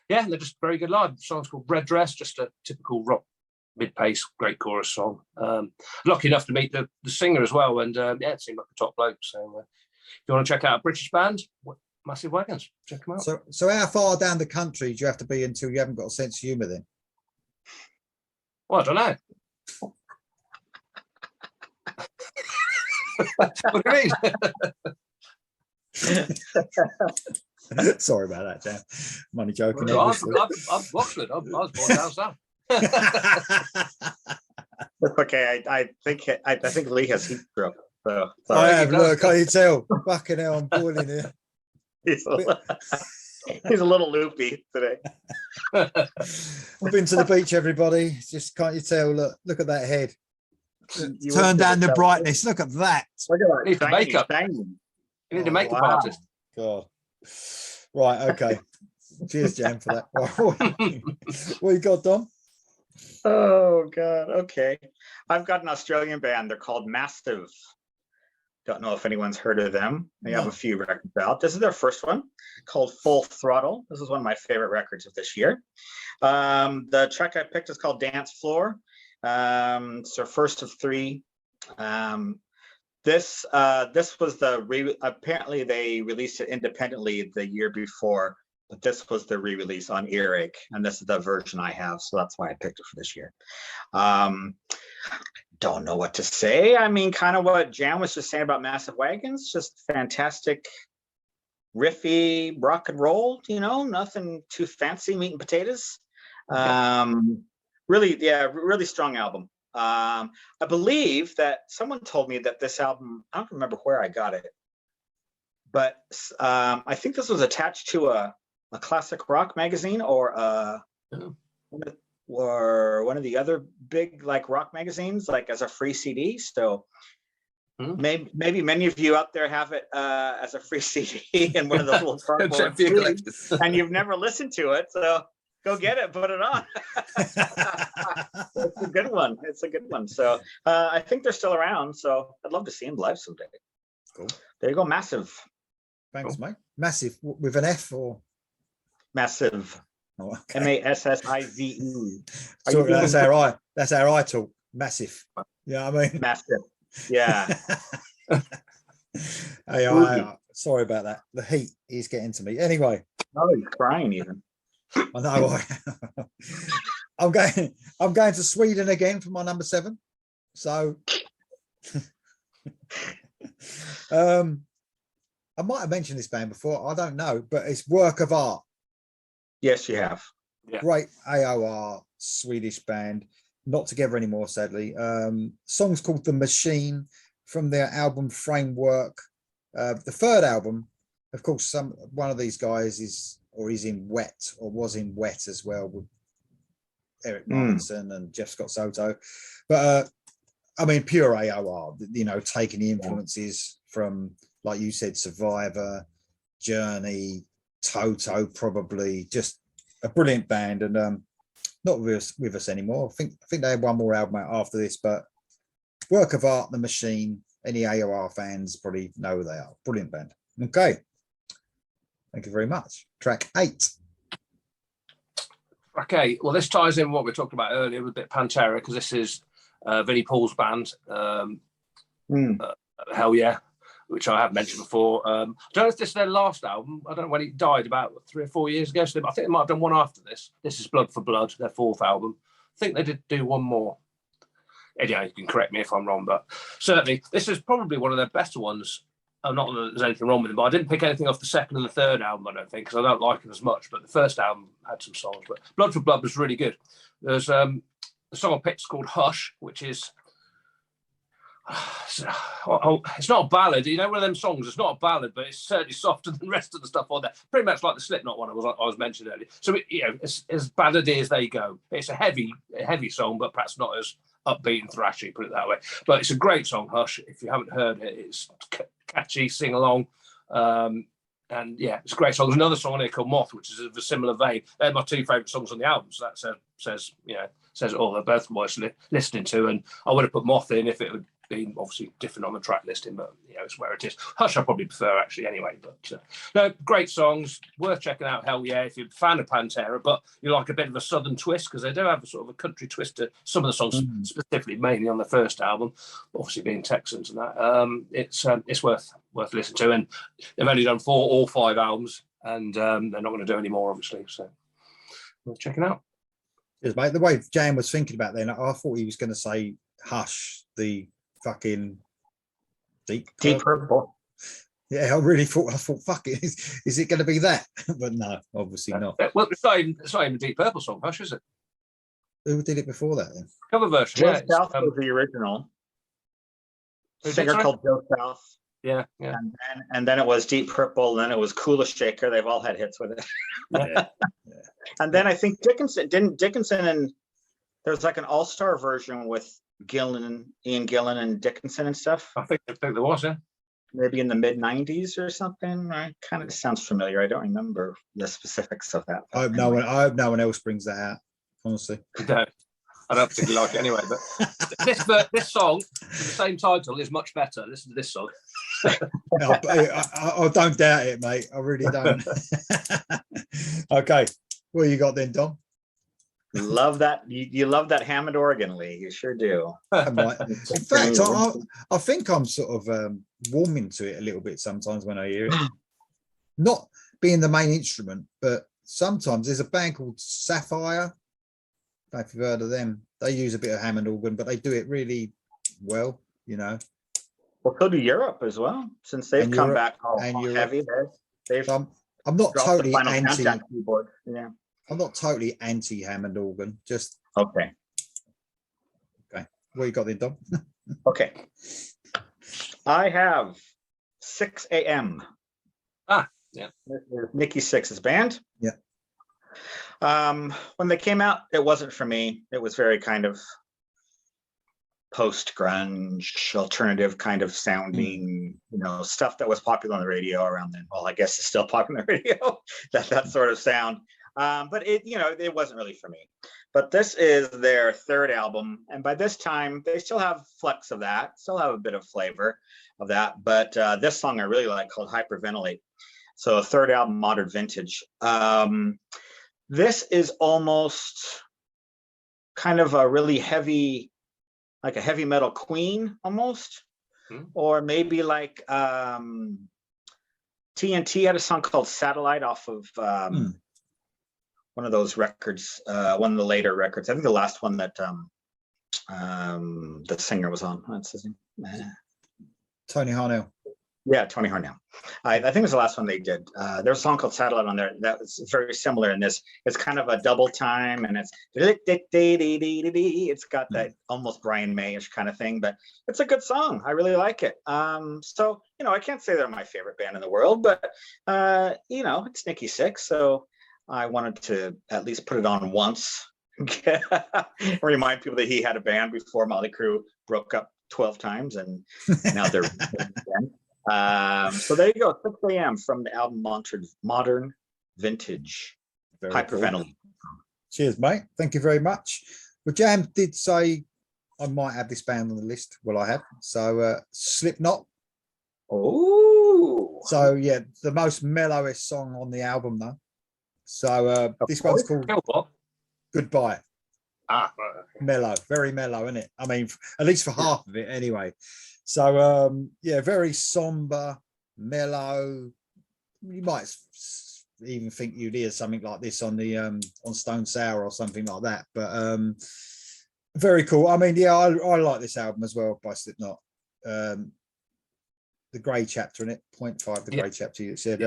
Yeah, they're just very good live. The song's called Red Dress, just a typical rock mid-pace, great chorus song. Lucky enough to meet the singer as well, and yeah, it seemed like a top bloke. So if you want to check out a British band, Massive Wagons, check them out. So how far down the country do you have to be until you haven't got a sense of humour then? Well, I don't know. What do you mean? Sorry about that, Jam. I'm only joking. Well, I'm Watford. I was born down south. Okay, I think Lee has heat stroke. So I have. Look, can't you tell? Fucking hell, I'm boiling here. He's a little loopy today. I've been to the beach, everybody. Just can't you tell? Look at that head. Turn down the brightness. Look at that. Look at You need that. makeup. Shiny. You need a makeup wow. artist. God. Right. Okay. Cheers, Jam, for that. What you got, Dom? Oh God. Okay. I've got an Australian band. They're called Mastiff. Don't know if anyone's heard of them. They have a few records out. This is their first one, called Full Throttle. This is one of my favorite records of this year. The track I picked is called Dance Floor. It's their first of 3. This was apparently they released it independently the year before, but this was the re-release on Earache, and this is the version I have, so that's why I picked it for this year. Don't know what to say. I mean, kind of what Jan was just saying about Massive Wagons, just fantastic riffy rock and roll, you know, nothing too fancy, meat and potatoes. Really strong album. I believe that someone told me that this album, I don't remember where I got it, but I think this was attached to a classic rock magazine or one of the other big like rock magazines, like as a free CD. So maybe many of you out there have it as a free CD in one of those little cardboard sleeves, and you've never listened to it. So go get it, put it on. It's a good one. It's a good one. So I think they're still around. So I'd love to see them live someday. Cool. There you go, Massive. Thanks, mate. Massive with an F or Massive. Oh, okay. Massive. So that's how I talk. Massive. You know what I mean? Massive. Yeah. Hey, sorry about that. The heat is getting to me. Anyway. Oh, you're crying even. I know. I'm going to Sweden again for my number 7. So I might have mentioned this band before. I don't know, but it's Work of Art. Yes, you have. Yeah. Great AOR Swedish band. Not together anymore, sadly. Song's called The Machine from their album Framework. The third album, of course, one of these guys is in Wet, or was in Wet as well, with Eric Martinson and Jeff Scott Soto. But I mean, pure AOR, you know, taking the influences from, like you said, Survivor, Journey, Toto, probably. Just a brilliant band, and not with us anymore. I think they had one more album out after this, but Work of Art, The Machine. Any AOR fans probably know who they are. Brilliant band. Okay, thank you very much. Track 8. Okay, well, this ties in what we talked about earlier with a bit of Pantera, because this is Vinnie Paul's band, Hell Yeah, which I have mentioned before. I don't know if this is their last album. I don't know when he died, about 3 or 4 years ago. So I think they might have done one after this. This is Blood for Blood, their 4th album. I think they did do one more. Anyway, you can correct me if I'm wrong, but certainly this is probably one of their better ones. Not that there's anything wrong with them, but I didn't pick anything off the 2nd and the 3rd album, I don't think, because I don't like it as much. But the 1st album had some songs. But Blood for Blood was really good. There's the song I picked called Hush, which is it's not a ballad. You know, one of them songs, it's not a ballad, but it's certainly softer than the rest of the stuff on there. Pretty much like the Slipknot one I was mentioning earlier. So, it's as ballady as they go. It's a heavy song, but perhaps not as upbeat and thrashy, put it that way. But it's a great song, Hush. If you haven't heard it, it's catchy, sing along. And yeah, it's a great song. There's another song on here called Moth, which is of a similar vein. They're my 2 favourite songs on the album. So that says it all. They're both worth listening to. And I would have put Moth in if it would been obviously different on the track listing, but it's where it is. Hush I probably prefer actually anyway, but no, great songs, worth checking out. Hell Yeah, if you're a fan of Pantera, but you like a bit of a southern twist, because they do have a sort of a country twist to some of the songs, specifically mainly on the 1st album, obviously being Texans and that. It's worth listening to, and they've only done 4 or 5 albums, and they're not going to do any more, obviously, so worth checking out. Yes, mate. The way Jan was thinking about then, I thought he was going to say Hush, the fucking Deep Purple. Yeah, I thought, fuck it, is it going to be that? But no, obviously not. Well, it's not even a Deep Purple song, Hush, is it? Who did it before that then? Cover version. Joe South was the original. Singer called Joe South. Yeah. And then it was Deep Purple, and then it was Kula Shaker. They've all had hits with it. Yeah. And then I think Dickinson and there's like an all-star version with Ian Gillan and Dickinson and stuff. I think there was, yeah. Maybe in the mid-90s or something. Right? Kind of sounds familiar. I don't remember the specifics of that. I hope no one else brings that out, honestly. No, I don't particularly like it anyway, but this song with the same title is much better. Listen to this song. I don't doubt it, mate. I really don't. Okay, what you got then, Dom? Love that. You love that Hammond organ, Lee. You sure do. In fact, I think I'm sort of warming to it a little bit sometimes when I hear it. Not being the main instrument, but sometimes there's a band called Sapphire. I don't know if you've heard of them. They use a bit of Hammond organ, but they do it really well, Well, so do Europe as well, since they've come back all heavy. I'm not totally anti keyboard. Yeah. I'm not totally anti Hammond organ. Just okay. What you got then, Dom? Okay. I have 6 a.m. Yeah. This is Nikki Sixx's band. Yeah. When they came out, it wasn't for me. It was very kind of post-grunge, alternative kind of sounding, stuff that was popular on the radio around then. Well, I guess it's still popular on the radio, that sort of sound. But it wasn't really for me. But this is their 3rd album, and by this time they still have flecks of that, still have a bit of flavor of that. But this song I really like, called Hyperventilate. So 3rd album, Modern Vintage. This is almost kind of a really heavy, like a heavy metal Queen almost, or maybe like TNT had a song called Satellite off of one of those records, one of the later records. I think the last one that The singer was on. What's his name? Tony Harnell. Yeah, Tony Harnell. I think it was the last one they did. There's a song called Satellite on there that was very similar in this. It's kind of a double time, and it's got that almost Brian May-ish kind of thing, but it's a good song. I really like it. So, you know, I can't say they're my favorite band in the world, but, you know, it's Nikki Sixx, so I wanted to at least put it on once. Remind people that he had a band before Mötley Crüe broke up 12 times, and now they're so there you go, 6 a.m. from the album Modern Vintage. Very Hyperventilate. cool. Cheers, mate. Thank you very much. Well, Jam did say I might have this band on the list. Well, I have. So Slipknot. Oh. So yeah, the most mellowest song on the album, though. So this one's called Goodbye. Mellow, very mellow, isn't it? I mean, at least for half of it anyway. So yeah, very somber, mellow. You might even think you'd hear something like this on the on Stone Sour or something like that, but very cool. I mean, yeah, I like this album as well by Slipknot. The Grey Chapter in it, 0.5, the Grey Chapter, you said.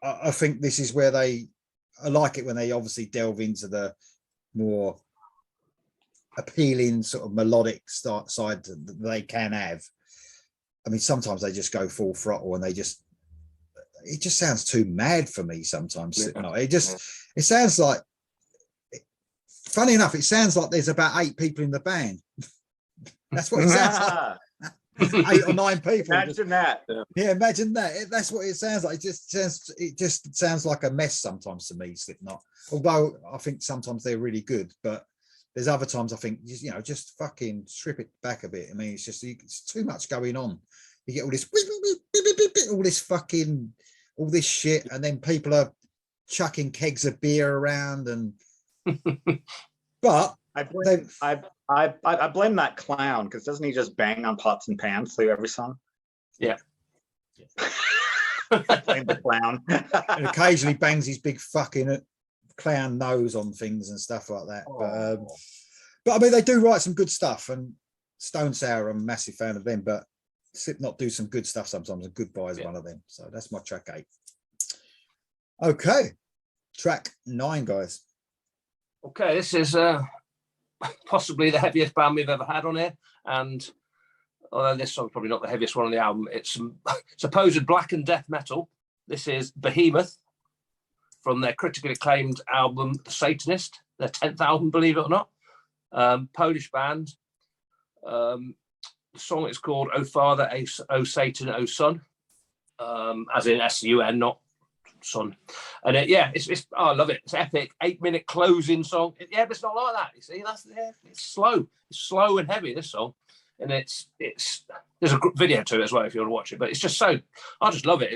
I think this is where I like it when they obviously delve into the more appealing sort of melodic side that they can have. I mean, sometimes they just go full throttle and it just sounds too mad for me sometimes. It sounds like, funny enough, it sounds like there's about 8 people in the band. That's what it sounds like. 8 or 9 people. Imagine that. Yeah, imagine that. That's what it sounds like. It just sounds like a mess sometimes to me, Slipknot. Although I think sometimes they're really good, but there's other times I think, you know, just fucking strip it back a bit. I mean, it's too much going on. You get all this, all this shit, and then people are chucking kegs of beer around, and but I blame that clown, because doesn't he just bang on pots and pans through every song? Yeah. I blame the clown. And occasionally bangs his big fucking clown nose on things and stuff like that. But I mean, they do write some good stuff, and Stone Sour, I'm a massive fan of them, but Slipknot do some good stuff sometimes, and Goodbye is one of them. So that's my track 8. Okay, track 9, guys. Okay, this is possibly the heaviest band we've ever had on here, and although this song's probably not the heaviest one on the album, it's supposed black and death metal. This is Behemoth from their critically acclaimed album The Satanist, their 10th album, believe it or not. Polish band. The song is called "O Father, O Satan, O Son," as in S-U-N, not son. And it's I love it. It's epic. 8-minute closing song. But it's not like that. You see, it's slow. It's slow and heavy, this song, and it's there's a video to it as well if you want to watch it. But it's just so, I just love it.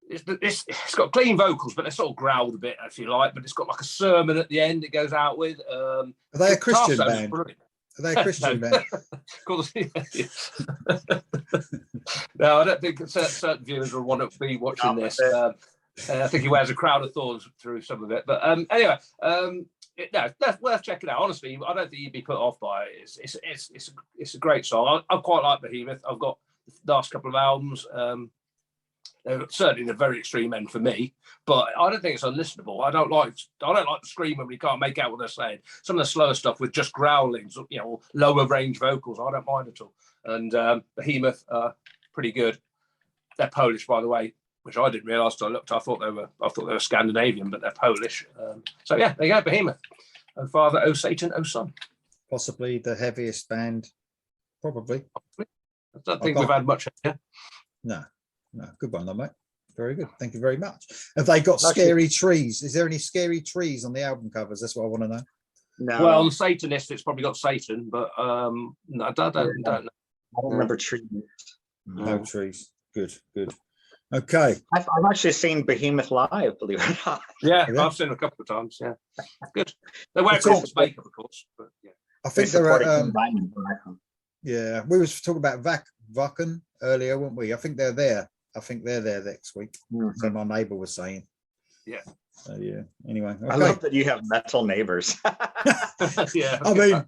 It's got clean vocals, but they're sort of growled a bit, if you like. But it's got like a sermon at the end. It goes out with. Are they a Christian band? Are they a Christian band? No, I don't think certain viewers will want to be watching this. I think he wears a crown of thorns through some of it. But anyway, that's worth checking out. Honestly, I don't think you'd be put off by it. It's a great song. I quite like Behemoth. I've got the last couple of albums. They're certainly the very extreme end for me, but I don't think it's unlistenable. I don't like the screaming when you can't make out what they're saying. Some of the slower stuff with just growlings, you know, lower range vocals, I don't mind at all. And Behemoth, pretty good. They're Polish, by the way, which I didn't realise until I looked. I thought they were Scandinavian, but they're Polish. So yeah, there you go, Behemoth. O Father, O Satan, O Son. Possibly the heaviest band, probably. I don't think we've had much here. No, good one, though, mate. Very good. Thank you very much. Have they got scary trees? Is there any scary trees on the album covers? That's what I want to know. No. Well, on Satanist, it's probably got Satan, but no, I don't know. I don't remember trees. No trees. Good. Okay. I've actually seen Behemoth live, believe it or not. Yeah, I've seen them a couple of times. Yeah, good. They wear corpse makeup, of course, but yeah. I think they're at. Yeah, we was talking about Wacken earlier, weren't we? I think they're there. Next week. So my neighbour was saying. Yeah. Yeah. Anyway, okay. I love that you have metal neighbors. Yeah. I mean,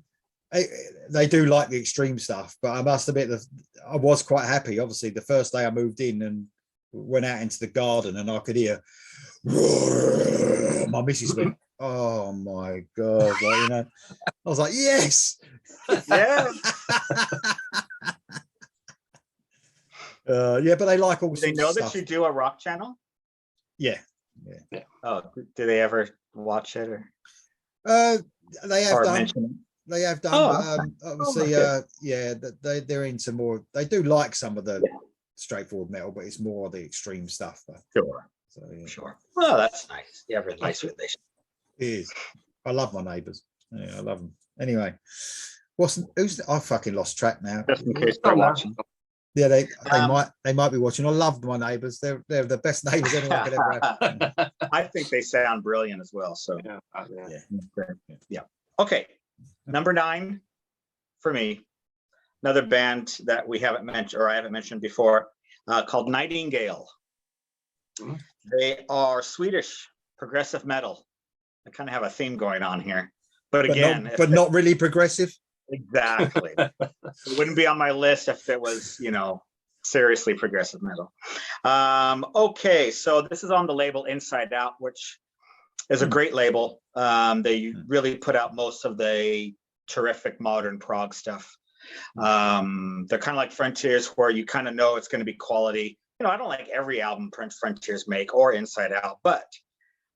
they do like the extreme stuff, but I must admit that I was quite happy. Obviously, the first day I moved in and went out into the garden, and I could hear my missus went, "Oh my god!" Like, you know, I was like, "Yes, Yeah. yeah." But they like all Do they sorts know of that stuff. you do a rock channel? Yeah. Oh, do they ever watch it or They have done. mention it? They have done, Oh, but obviously, yeah, they're into more. They do like some of the straightforward metal, but it's more the extreme stuff. But, Sure. so, yeah. Sure. Well, that's nice. You have a nice relationship. It is. I love my neighbours. Yeah, I love them. Anyway, I fucking lost track now. Just in case they're watching. Yeah, they might be watching. I love my neighbours. They're the best neighbours anyone could ever have. I think they sound brilliant as well. So Yeah. Okay. Number 9 for me, another band that we haven't mentioned, or I haven't mentioned before, called Nightingale. Mhm. They are Swedish progressive metal. I kind of have a theme going on here, but not really progressive. Exactly. It wouldn't be on my list if it was, seriously progressive metal. Okay, so this is on the label Inside Out, which is a great label. They really put out most of the terrific modern prog stuff. They're kind of like Frontiers, where you kind of know it's going to be quality. I don't like every album Frontiers make or Inside Out, but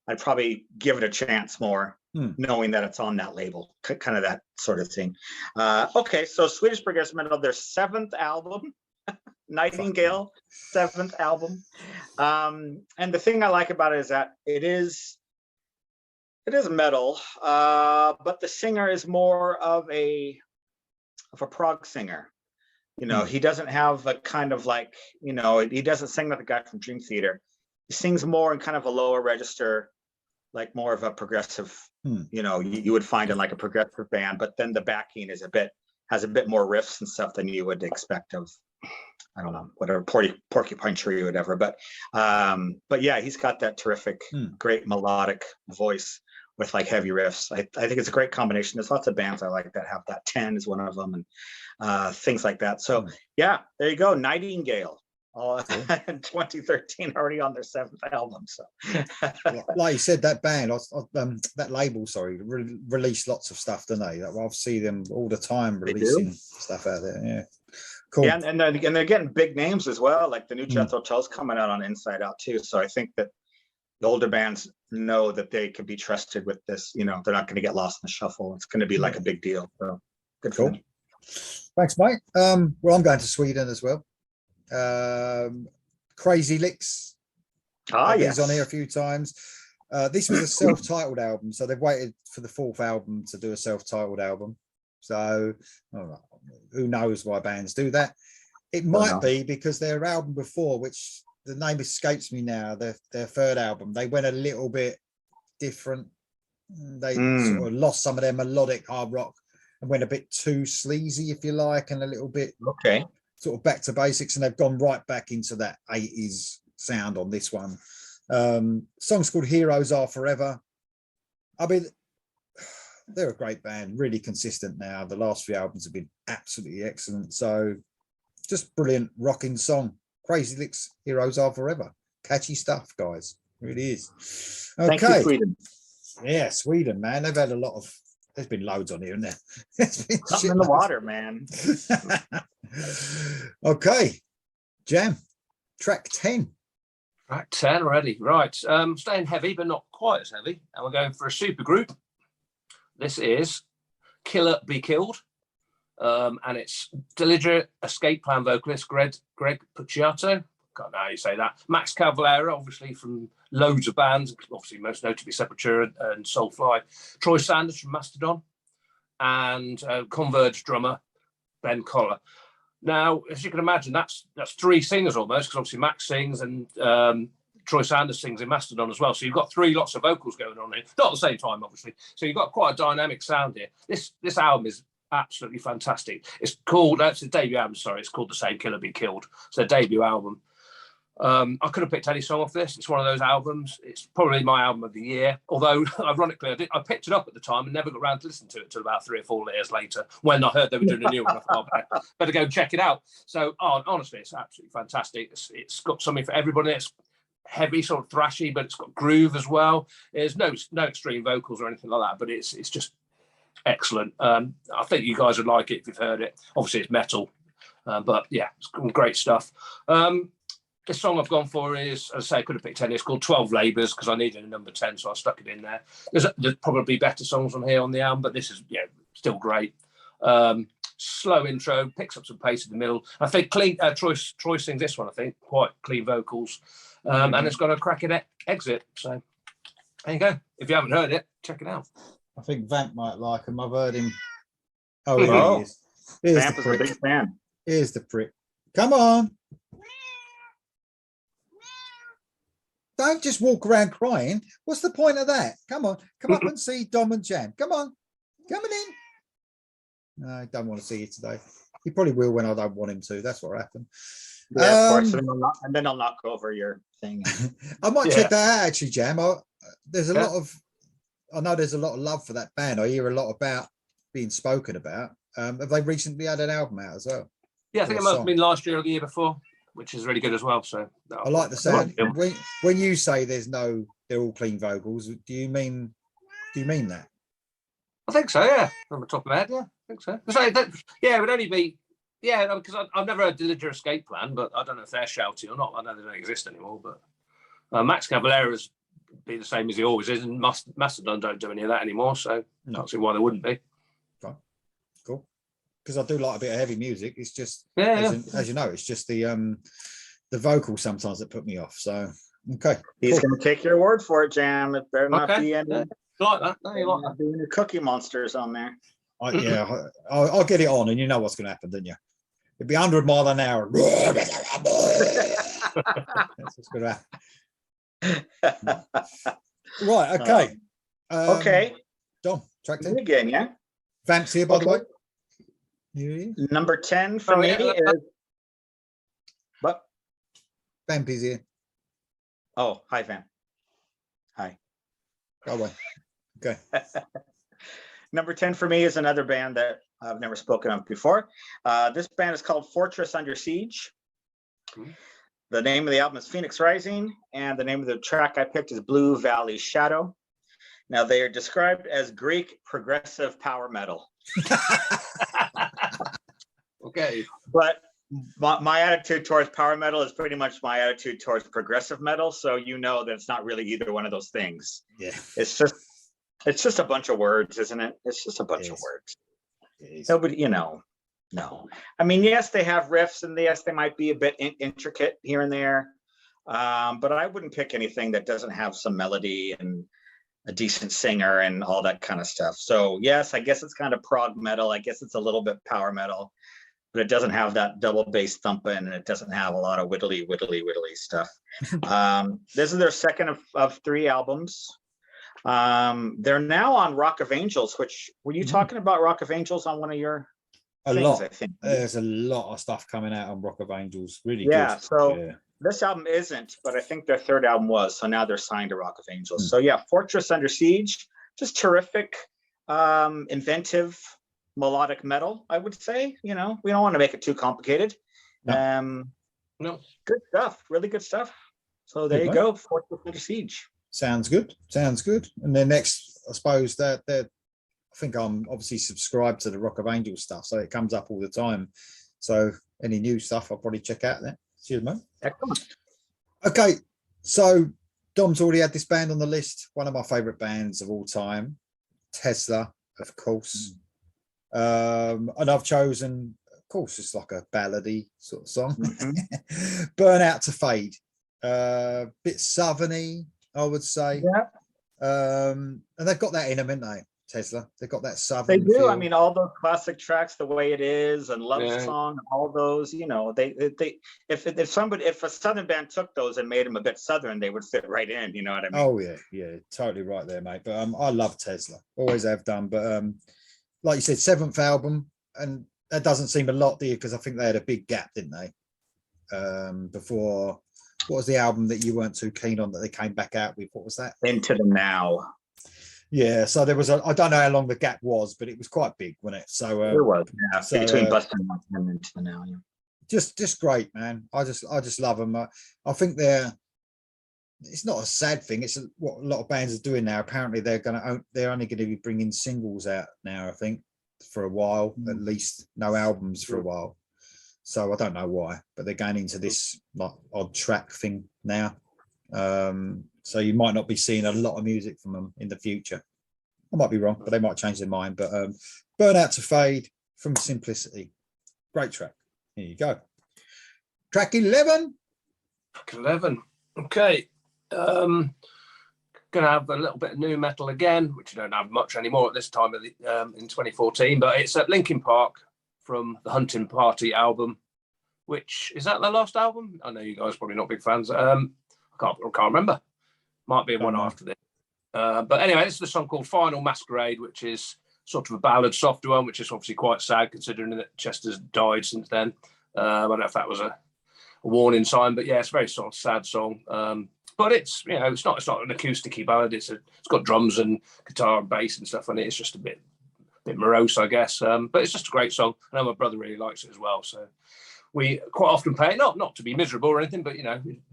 I'd probably give it a chance more, knowing that it's on that label, kind of that sort of thing. Okay, so Swedish progressive metal, their 7th album, Nightingale, 7th album. And the thing I like about it is that it is metal, but the singer is more of a prog singer. He doesn't have a kind of like, he doesn't sing like the guy from Dream Theater. He sings more in kind of a lower register, like more of a progressive, you would find in like a progressive band, but then the backing has a bit more riffs and stuff than you would expect of, I don't know, whatever, Porcupine Tree or whatever. But yeah, he's got that terrific, great melodic voice with like heavy riffs. I think it's a great combination. There's lots of bands I like that have that. 10 is one of them, and things like that. So yeah, there you go. Nightingale. In 2013, already on their 7th album. So, like you said, that band, that label, release lots of stuff, don't they? I've seen them all the time releasing stuff out there. Yeah, cool. Yeah, and they're getting big names as well. Like the new Jethro Tull's coming out on Inside Out too. So I think that the older bands know that they can be trusted with this. They're not going to get lost in the shuffle. It's going to be like a big deal. So good for them. Thanks, mate. Well, I'm going to Sweden as well. Crazy Licks. Yes, on here a few times. This was a self-titled album, so they've waited for the 4th album to do a self-titled album. So who knows why bands do that? It might be because their album before, which the name escapes me now, their 3rd album, they went a little bit different. They sort of lost some of their melodic hard rock and went a bit too sleazy, if you like, and a little bit sort of back to basics, and they've gone right back into that 80s sound on this one. Song's called Heroes Are Forever. I mean, they're a great band, really consistent now. The last few albums have been absolutely excellent. So just brilliant rocking song. Crazy Licks, Heroes Are Forever. Catchy stuff, guys. It really is. Okay. Thank you, Sweden. Yeah, Sweden, man. They've had a lot of, there's been loads on here, isn't there? There's been something in the water, man. Okay. Jam. Track 10. Track 10 already. Right. Staying heavy, but not quite as heavy. And we're going for a super group. This is Killer Be Killed. And it's deliberate escape plan vocalist Greg Puciato. Can't know how you say that. Max Cavalera, obviously from loads of bands, obviously most notably Sepultura and Soulfly. Troy Sanders from Mastodon, and Converge drummer Ben Collar. Now, as you can imagine, that's 3 singers almost, because obviously Max sings and Troy Sanders sings in Mastodon as well. So you've got 3 lots of vocals going on here, not at the same time, obviously. So you've got quite a dynamic sound here. This album is absolutely fantastic. It's called, that's the debut album, sorry, it's called the same, Killer Be Killed. It's their debut album. I could have picked any song off this. It's one of those albums. It's probably my album of the year. Although, ironically, I picked it up at the time and never got around to listen to it until about 3 or 4 years later when I heard they were doing a new one. I thought, better go and check it out. So, honestly, it's absolutely fantastic. It's got something for everybody. It's heavy, sort of thrashy, but it's got groove as well. There's no extreme vocals or anything like that, but it's just excellent. I think you guys would like it if you've heard it. Obviously, it's metal, but yeah, it's great stuff. The song I've gone for is, as I say, I could have picked 10. It's called 12 Labours because I needed a number 10, so I stuck it in there. There's probably better songs on here on the album, but this is still great. Slow intro, picks up some pace in the middle. I think clean. Troy sings this one. I think quite clean vocals, and it's got a cracking exit. So there you go. If you haven't heard it, check it out. I think Vamp might like him. I've heard him. Oh, here he is. Here's Vamp the is a prick. big fan. Here's the prick. Come on. Don't just walk around crying. What's the point of that? Come on. Come up and see Dom and Jam. Come on. Coming in. No, I don't want to see you today. He probably will when I don't want him to. That's what happened. Yeah, of course. And then I'll knock over your thing. I might check that out, actually, Jam. There's a lot of, I know there's a lot of love for that band. I hear a lot about being spoken about. Have they recently had an album out as well? Yeah, I think it must have been last year or the year before, which is really good as well. So I like the sound. When you say they're all clean vocals, do you mean that? I think so, yeah. On the top of my head, yeah, I think so. It would only be, because I've never heard Dillinger Escape Plan, but I don't know if they're shouty or not. I know they don't exist anymore, but Max Cavalera's be the same as he always is, and Mastodon don't do any of that anymore, so I can't see why they wouldn't be. Fine. Cool. Because I do like a bit of heavy music. It's just, as you know, it's just the vocals sometimes that put me off. So, okay. He's going to take your word for it, Jam. It better not be any. Yeah. Like that. No, you like that. Any Cookie Monsters on there. I'll get it on, and you know what's going to happen, don't you? It'd be 100 mile an hour. That's what's going to happen. Right. Okay. Okay. Dom, track 10 again. Yeah. Vamp's here, by the way. Yeah. Number 10 for me is what? Vamp is here. Oh, hi, Vamp. Hi. Go away. Okay. Number 10 for me is another band that I've never spoken of before. This band is called Fortress Under Siege. The name of the album is Phoenix Rising, and the name of the track I picked is Blue Valley Shadow. Now, they are described as Greek progressive power metal. Okay. But my attitude towards power metal is pretty much my attitude towards progressive metal, so you know that it's not really either one of those things. Yeah. It's just a bunch of words, isn't it? It's just a bunch of words. Nobody, no. I mean, yes, they have riffs, and yes, they might be a bit intricate here and there, but I wouldn't pick anything that doesn't have some melody and a decent singer and all that kind of stuff. So yes, I guess it's kind of prog metal. I guess it's a little bit power metal, but it doesn't have that double bass thumping, and it doesn't have a lot of whittly stuff. This is their second of 3 albums. They're now on Rock of Angels, which were you talking about Rock of Angels on one of your things, I think? There's a lot of stuff coming out on Rock of Angels. Really good. So this album isn't, but I think their 3rd album was. So now they're signed to Rock of Angels. So yeah, Fortress Under Siege, just terrific, inventive, melodic metal, I would say. We don't want to make it too complicated. No. Good stuff, really good stuff. So there you go, Fortress Under Siege. Sounds good. And then next, I suppose that I think I'm obviously subscribed to the Rock of Angels stuff, so it comes up all the time. So any new stuff, I'll probably check out there. Cheers, mate. Excellent. Okay, so Dom's already had this band on the list. One of my favorite bands of all time, Tesla, of course. And I've chosen, of course, it's like a ballady sort of song. Burn Out to Fade. Bit southerny, I would say. And they've got that in them, haven't they? Tesla, they've got that southern. They do. feel. I mean, all those classic tracks, "The Way It Is" and "Love Song," all those. They if a southern band took those and made them a bit southern, they would fit right in. You know what I mean? Oh yeah, totally right there, mate. But I love Tesla, always have done. But like you said, 7th album, and that doesn't seem a lot, do you? Because I think they had a big gap, didn't they? Before what was the album that you weren't too keen on that they came back out with? What was that? Into the Now. Yeah, so there was I don't know how long the gap was, but it was quite big, wasn't it? So It was, yeah, so, between Bustin' Lock and Into the Now. Yeah. just great, man. I just love them. I think it's not a sad thing. It's what a lot of bands are doing now. Apparently, they're only going to be bringing singles out now. I think for a while, at least, no albums for a while. So I don't know why, but they're going into this like odd track thing now. So you might not be seeing a lot of music from them in the future. I might be wrong, but they might change their mind. But Burn Out to Fade from Simplicity, great track. Here you go. Track 11. Track 11. Okay. Gonna have a little bit of new metal again, which you don't have much anymore at this time of the, in 2014. But it's at Linkin Park from the Hunting Party album. Which is that their last album? I know you guys are probably not big fans. I can't remember. Might be one after this. But anyway, this is a song called Final Masquerade, which is sort of a ballad, softer one, which is obviously quite sad considering that Chester's died since then. I don't know if that was a warning sign, but yeah, it's a very sort of sad song. But it's it's not an acoustic-y ballad. It's got drums and guitar and bass and stuff on it. It's just a bit morose, I guess. But it's just a great song. I know my brother really likes it as well. So we quite often play it, not to be miserable or anything, but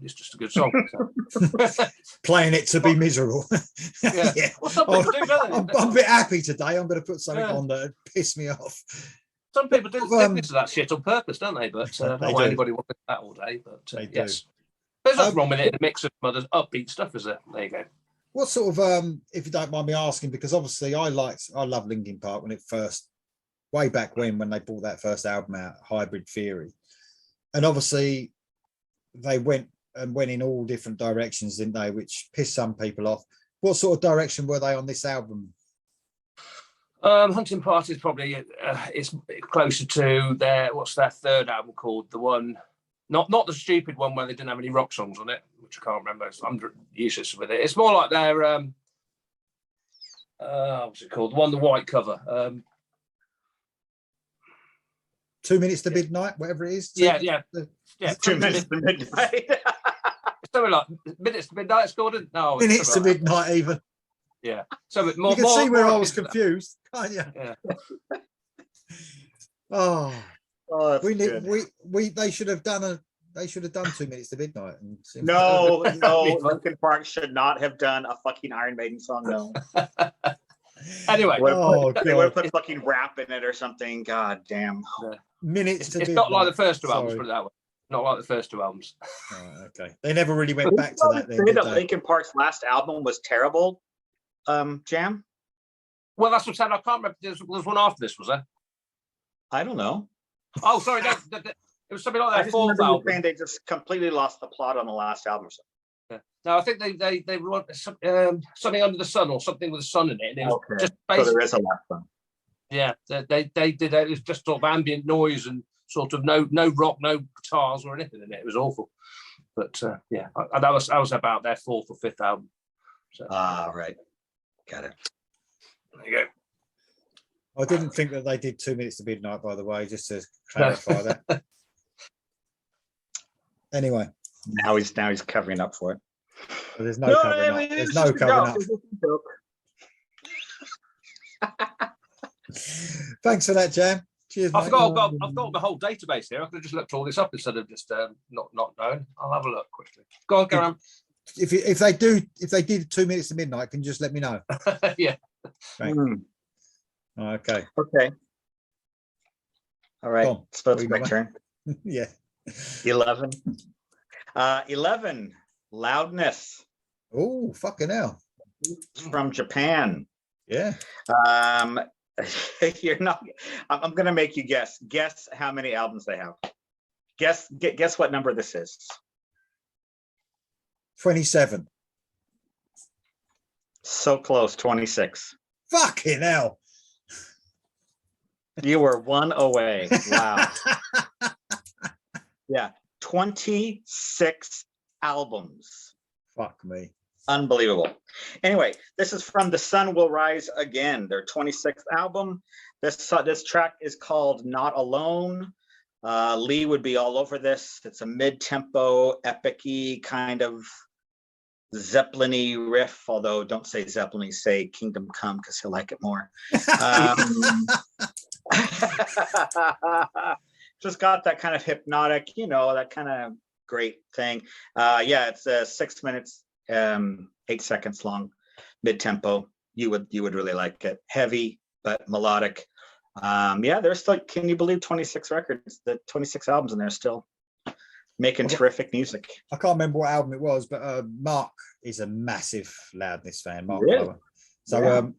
it's just a good song. So. Playing it to be miserable. Yeah. Yeah. Well, some people do, don't they? I'm a bit happy today. I'm going to put something on that piss me off. Some people do listen to that shit on purpose, don't they? But I don't know why anybody wants that all day. But yes, there's nothing wrong with it in a mix of other upbeat stuff, is there? There you go. What sort of if you don't mind me asking, because obviously I love Linkin Park when it first, way back when they brought that first album out, Hybrid Theory. And obviously, they went in all different directions, didn't they? Which pissed some people off. What sort of direction were they on this album? Hunting Party is probably it's closer to what's their third album called? The one, not the stupid one where they didn't have any rock songs on it, which I can't remember. I'm useless with it. It's more like their what's it called? The one, the white cover. 2 Minutes to Midnight, whatever it is. 2 Minutes to Midnight. Something like Minutes to Midnight. It's called it. No, Minutes to Midnight, even. Yeah. So more, you can see where I was confused, confused, can't you? Yeah. They should have done 2 Minutes to Midnight. No, Linkin Park should not have done a fucking Iron Maiden song. No. Anyway, they would have put fucking rap in it or something. God damn. Minutes to It's Midnight. not like the first two albums, put it that way. Not like the first two albums. Oh, okay. They never really went back to that then, did they? Linkin Park's last album was terrible. Jam? Well, that's what I'm saying. I can't remember. There was one after this, was there? I don't know. Oh, sorry. It was something like I their just fourth remember you album. saying they just completely lost the plot on the last album or something. Yeah. No, I think they wrote something under the sun or something with the sun in it. And it was just so there is a last one. Yeah, they did. It was just sort of ambient noise and sort of no rock, no guitars or anything in it. It was awful. But that was about their fourth or fifth album. So. Right. Got it. There you go. I didn't think that they did 2 Minutes to Midnight, by the way, just to clarify that. Anyway. Now he's covering up for it. Well, there's no covering up. There's no covering up. Thanks for that, Jam. Cheers, mate. I've got the whole database here. I could have just looked all this up instead of just not knowing. I'll have a look quickly. Go on. If they did 2 Minutes to Midnight, can you just let me know? Yeah. Right. Okay. All right. So it's my turn. Yeah. 11. 11. Loudness. Oh, fucking hell. From Japan. Yeah. You're not. I'm gonna make you guess. Guess how many albums they have. Guess what number this is. 27. So close. 26. Fucking hell. You were one away. Wow. Yeah. 26 albums. Fuck me. Unbelievable. Anyway, this is from The Sun Will Rise Again, their 26th album. This track is called Not Alone. Lee would be all over this. It's a mid-tempo, epic-y kind of Zeppelin-y riff, although don't say Zeppelin-y, say Kingdom Come, because he'll like it more. Just got that kind of hypnotic, that kind of great thing. Yeah, it's 6 minutes, 8 seconds long, mid-tempo. You would really like it. Heavy but melodic. Yeah, there's still, can you believe 26 records, the 26 albums, and they're still making terrific music. I can't remember what album it was, but Mark is a massive Loudness fan. Mark Really? Lower. So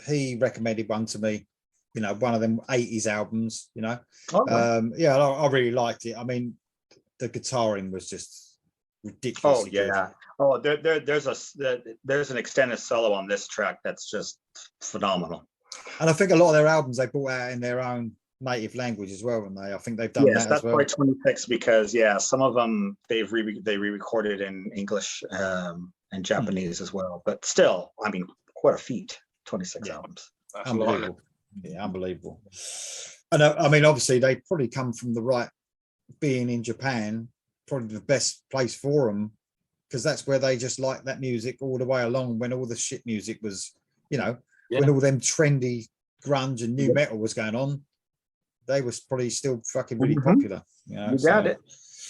he recommended one to me, one of them 80s albums, yeah, I really liked it. I mean, the guitaring was just ridiculous. Oh yeah. Oh, there's an extended solo on this track that's just phenomenal. And I think a lot of their albums they brought out in their own native language as well, and I think they've done that as well. That's why 26, because some of them they re-recorded in English and Japanese as well. But still, I mean, what a feat! 26 albums. That's unbelievable. Yeah, unbelievable. And I mean, obviously, they probably come from the right. Being in Japan, probably the best place for them, because that's where they just like that music all the way along. When all the shit music was, when all them trendy grunge and new metal was going on, they was probably still fucking really popular. You got it.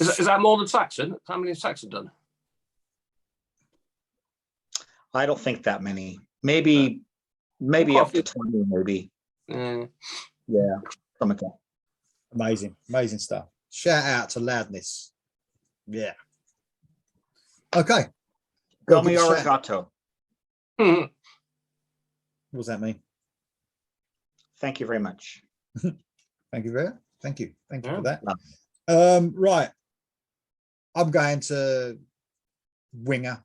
Is that more than Saxon? How many has Saxon done? I don't think that many. Maybe up to 20, maybe. Yeah, something like that. Amazing stuff. Shout out to Loudness. Yeah. Okay. Gomi arigato. What does that mean? Thank you very much. Thank you for that. No. Right. I'm going to Winger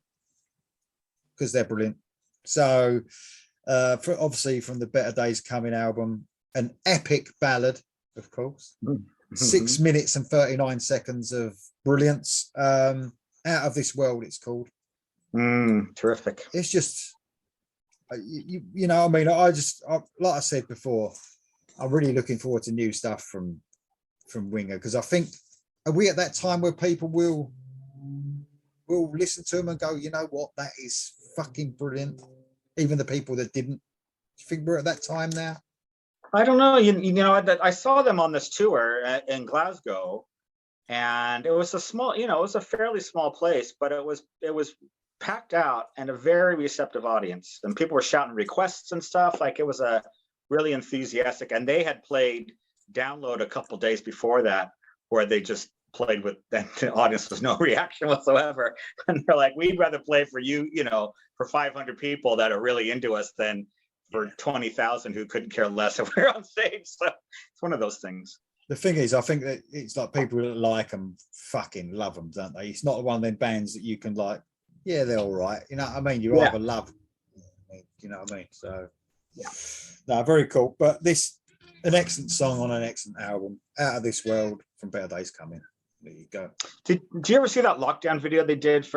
because they're brilliant. So obviously from the Better Days Coming album, an epic ballad, of course. 6 minutes and 39 seconds of brilliance. Out of This World, it's called. Terrific. It's just, I mean, like I said before, I'm really looking forward to new stuff from Winger, because I think, are we at that time where people will listen to them and go, you know what, that is fucking brilliant, even the people that didn't? Do you think we're at that time now? I don't know. I saw them on this tour in Glasgow, and it was a fairly small place, but it was packed out and a very receptive audience, and people were shouting requests and stuff. Like, it was a really enthusiastic, and they had played Download a couple days before that, where they just played with, and the audience was no reaction whatsoever. And they're like, we'd rather play for you, for 500 people that are really into us than for 20,000 who couldn't care less if we're on stage. So it's one of those things. The thing is, I think that it's like people that like them fucking love them, don't they? It's not one of them bands that you can like, yeah, they're all right. You know what I mean? You either love them, you know what I mean? So, no, very cool. But an excellent song on an excellent album, Out of This World from Better Days Coming. There you go. Did you ever see that lockdown video they did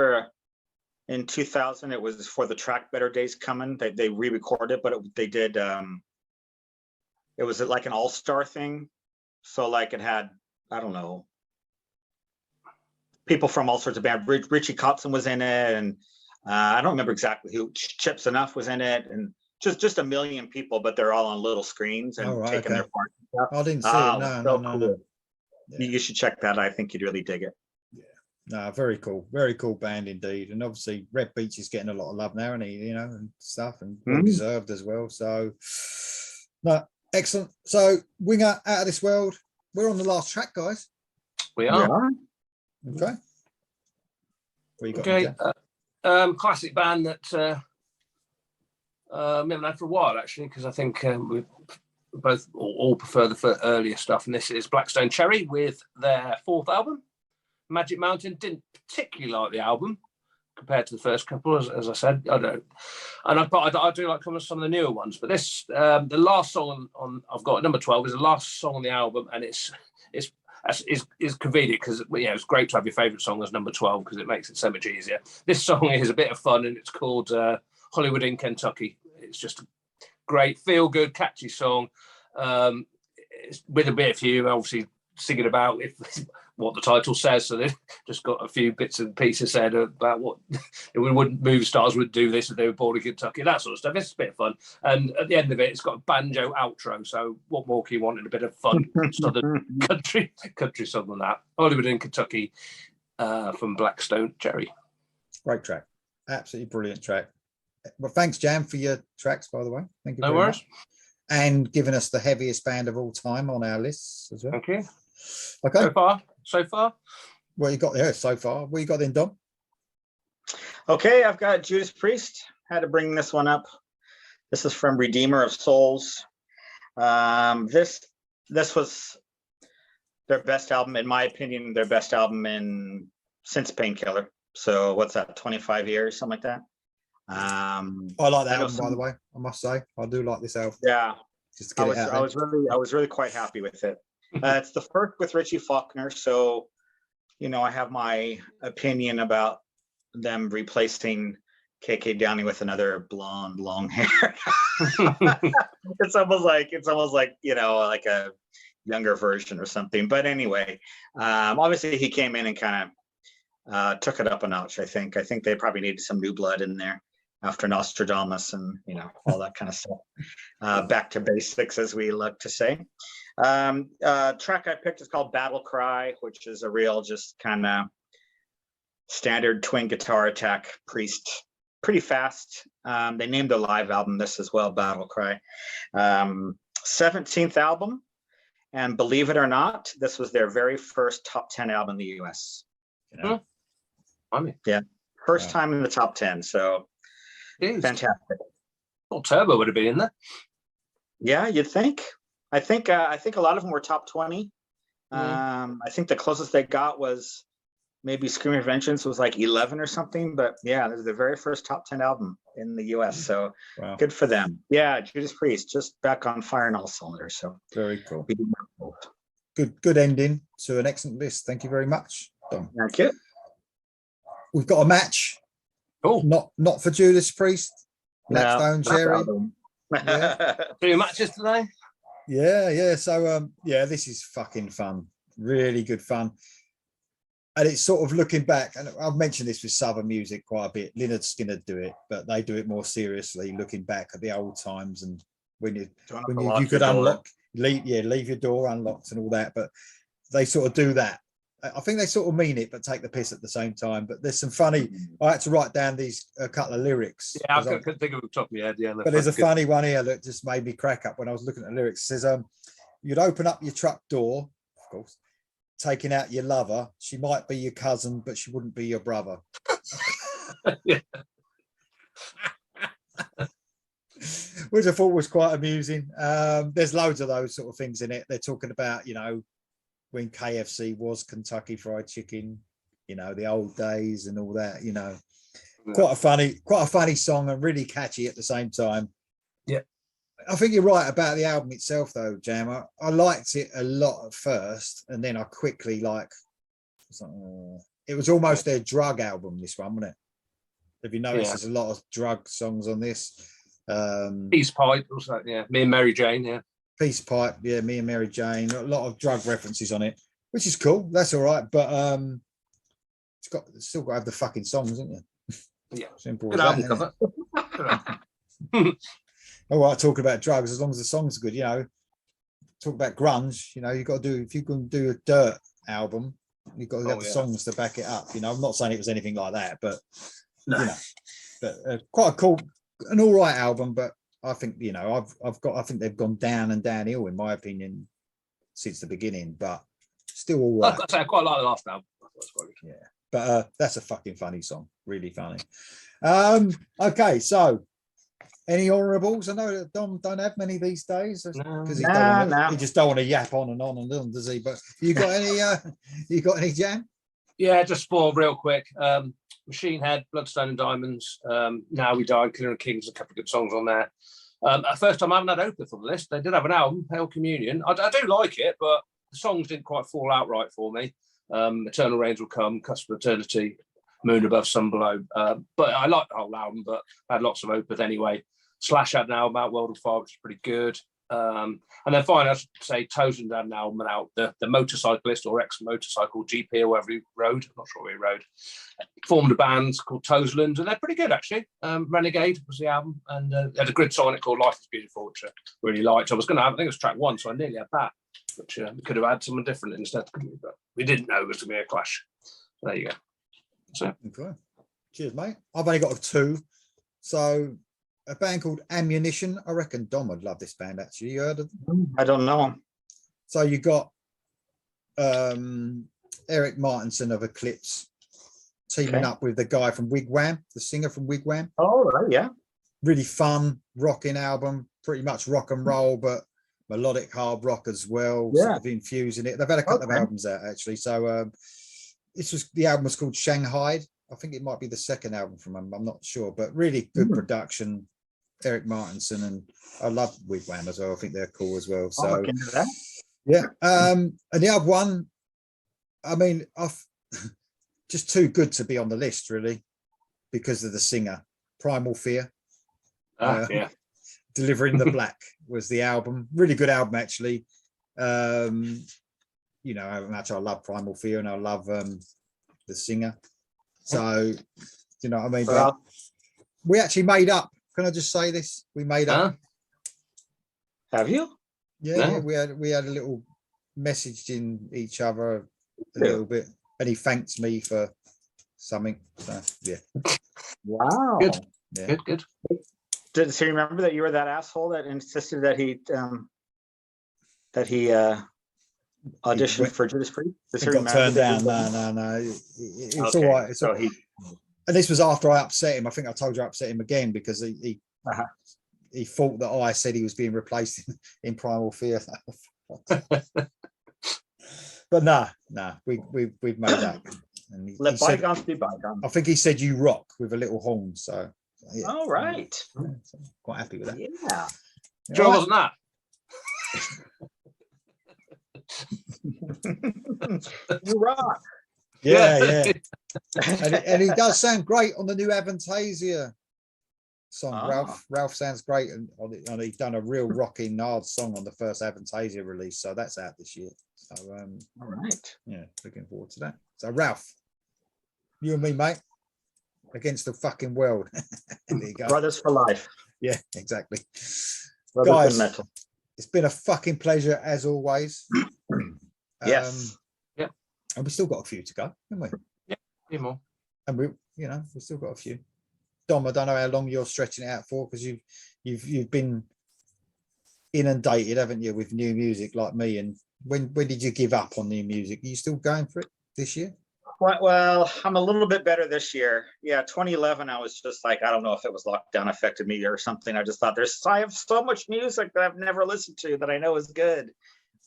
in 2000? It was for the track Better Days Coming. They re-recorded, but they did. It was like an all-star thing. So like it had, I don't know, people from all sorts of bands. Richie Kotzen was in it, and I don't remember exactly who. Chips Enough was in it, and just a million people, but they're all on little screens and taking their part. I didn't see it. No. Yeah. You should check that. I think you'd really dig it. Yeah. No, very cool band indeed. And obviously Red Beach is getting a lot of love now, and and stuff, and well deserved as well. So no, excellent. So Winger, Out of This World. We're on the last track, guys. We are. Okay. What you got? Okay. Classic band that we haven't had for a while, actually, because I think we both all prefer the earlier stuff, and this is Blackstone Cherry with their fourth album, Magic Mountain. Didn't particularly like the album compared to the first couple, as I said. I don't, but I do like some of the newer ones. But this, the last song on I've got number 12 is the last song on the album, and it's convenient because it's great to have your favourite song as number 12 because it makes it so much easier. This song is a bit of fun, and it's called Hollywood in Kentucky. It's just a great, feel-good, catchy song. It's with a bit of humour. Obviously, singing about if what the title says. So they just got a few bits and pieces said about what movie stars would do this if they were born in Kentucky, that sort of stuff. It's a bit of fun. And at the end of it, it's got a banjo outro. So what more can you want in a bit of fun southern country song than that? Hollywood in Kentucky from Blackstone Cherry. Great track. Absolutely brilliant track. Well, thanks, Jam, for your tracks, by the way. Thank you. No worries. Much. And giving us the heaviest band of all time on our lists as well. Thank you. Okay. So far. What you got there so far? What you got then, Dom? Okay, I've got Judas Priest. Had to bring this one up. This is from Redeemer of Souls. This was their best album, in my opinion, their best album since Painkiller. So what's that, 25 years, something like that? I like that album, by the way. I must say, I do like this album. Yeah, just to get I was really quite happy with it. It's the first with Richie Faulkner, so I have my opinion about them replacing KK Downey with another blonde, long hair. It's almost like like a younger version or something. But anyway, obviously he came in and kind of took it up a notch. I think they probably needed some new blood in there after Nostradamus and all that kind of stuff. Back to basics, as we like to say. Track I picked is called Battle Cry, which is a real just kind of standard twin guitar attack Priest, pretty fast. They named a live album this as well, Battle Cry. 17th album, and believe it or not, this was their very first top 10 album in the US. Yeah, first time in the top 10, so fantastic. Well, Turbo would have been in there. Yeah, you'd think. I think a lot of them were top 20. I think the closest they got was maybe Screaming Vengeance was like 11 or something. But yeah, this is the very first top 10 album in the US. So Good for them. Yeah, Judas Priest just back on fire in all cylinders. So very cool. Good ending to an excellent list. Thank you very much, Dom. Thank you. We've got a match. Oh, not for Judas Priest. Blackstone Cherry. Yeah. 3 matches today. Yeah. So this is fucking fun. Really good fun. And it's sort of looking back, and I've mentioned this with Southern music quite a bit. Lynyrd Skynyrd do it, but they do it more seriously, looking back at the old times and when you could leave your door unlocked and all that. But they sort of do that. I think they sort of mean it, but take the piss at the same time. But there's some funny. I had to write down a couple of lyrics. Yeah, I couldn't think of the top of my head. Yeah, but there's a funny one here that just made me crack up when I was looking at the lyrics. It says, "You'd open up your truck door, of course, taking out your lover. She might be your cousin, but she wouldn't be your brother." Yeah. Which I thought was quite amusing. There's loads of those sort of things in it. They're talking about, when KFC was Kentucky Fried Chicken, the old days and all that, Quite a funny song and really catchy at the same time. Yeah. I think you're right about the album itself though, Jam. I liked it a lot at first, and then I quickly it was almost their drug album, this one, wasn't it? Have you noticed there's a lot of drug songs on this? Peace Pipe, also, Me and Mary Jane, yeah. Peace Pipe, yeah, Me and Mary Jane, a lot of drug references on it, which is cool. That's all right, but it's still got to have the fucking songs, isn't it? Yeah, simple. Good album cover. All right, talking about drugs, as long as the songs are good, talk about grunge, you've got to do, if you can do a Dirt album, you've got to have the songs to back it up. I'm not saying it was anything like that, but quite a cool, an all right album. But I think I think they've gone down and downhill in my opinion since the beginning, but still all right. I quite like the last album. Yeah, but that's a fucking funny song, really funny. Okay, so any honourables? I know that Dom don't have many these days because he just don't want to yap on and on, does he? But you got any? You got any, Jam? Yeah, just 4 real quick. Machine Head, Bloodstone and Diamonds, Now We Died, Killer and Kings, a couple of good songs on there. First time I haven't had Opeth on the list. They did have an album, Hail Communion. I do like it, but the songs didn't quite fall out right for me. Eternal Rains Will Come, Cusp of Eternity, Moon Above, Sun Below. But I like the whole album, but I had lots of Opeth anyway. Slash had an album out, World of Fire, which is pretty good. And then finally, I should say Tozen had an album out, the motorcyclist or ex-motorcycle GP or wherever he rode, I'm not sure where he rode, formed a band called Tozeland, and they're pretty good actually. Renegade was the album, and they had a good song on it called Life is Beautiful, which I really liked. I was going to have, I think it was track 1, so I nearly had that, which we could have had someone different instead, couldn't we? But we didn't know it was going to be a clash. So there you go. So okay. Cheers, mate. I've only got 2. So a band called Ammunition. I reckon Dom would love this band, actually. You heard of them? I don't know him. So you got Eric Martinson of Eclipse teaming up with the guy from Wigwam, the singer from Wigwam. Oh, right, yeah. Really fun, rocking album, pretty much rock and roll, but melodic hard rock as well, sort of infusing it. They've had a couple of albums out, actually. So the album was called Shanghai. I think it might be the second album from them. I'm not sure, but really good production. Eric Martinson, and I love Wigwam as well. I think they're cool as well. So yeah. And the other one, I mean, I've just too good to be on the list, really, because of the singer. Primal Fear. yeah. Delivering the Black was the album. Really good album, actually. You know how much I love Primal Fear, and I love the singer. So, you know what I mean? But we actually made up. Can I just say this? We made up. Have you? Yeah, we had a little message in each other a little bit, and he thanked me for something. So yeah. Wow. Good. Yeah. Good. Does he remember that you were that asshole that insisted that he auditioned for Judas Priest? He got turned down. No. It's all right. It's all right. And this was after I upset him. I think I told you I upset him again because he thought that I said he was being replaced in Primal Fear. But nah, we've made that. And Let bygones be bygones. I think he said "you rock" with a little horn. So yeah. All right. So quite happy with that. Yeah. Sure wasn't that? You rock. Yeah. and he does sound great on the new Avantasia song. Ralph sounds great, and he's done a real rocking hard song on the first Avantasia release, so that's out this year. So all right, yeah, looking forward to that. So Ralph, you and me, mate, against the fucking world. There you go. Brothers for life. Yeah, exactly. Brothers guys, in metal. It's been a fucking pleasure as always. Yes. And we still got a few to go, haven't we? Yeah, a few more. And we still got a few. Dom, I don't know how long you're stretching it out for, because you've been inundated, haven't you, with new music like me? And when did you give up on new music? Are you still going for it this year? Well, I'm a little bit better this year. Yeah, 2011, I was just like, I don't know if it was lockdown affected me or something. I just thought I have so much music that I've never listened to that I know is good.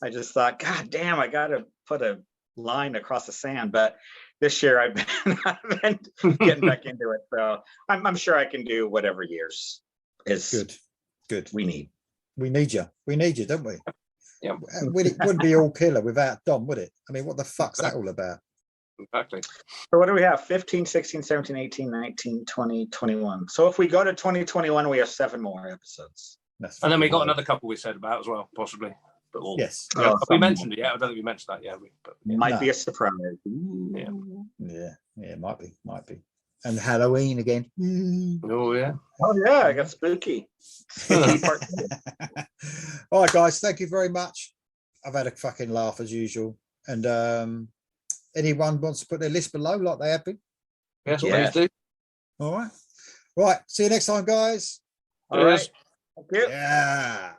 I just thought, God damn, I got to put a line across the sand. But this year I've been getting back into it. So I'm sure I can do whatever years is good. We need you, don't we? Yeah. It wouldn't be all killer without Dom, would it? I mean, what the fuck's that all about? Exactly. So what do we have? 15, 16, 17, 18, 19, 20, 21. So if we go to 2021, we have 7 more episodes. And then we got another couple we said about as well, possibly. But yes. Yeah, we mentioned it. Yeah, I don't think we mentioned that. Yeah, might be a surprise. Yeah, it might be. And Halloween again. Oh yeah. I got spooky. Part 2. All right, guys. Thank you very much. I've had a fucking laugh as usual. And anyone wants to put their list below like they have been? Yes, please do. All right. Right. See you next time, guys. All right. Thank you. Yeah.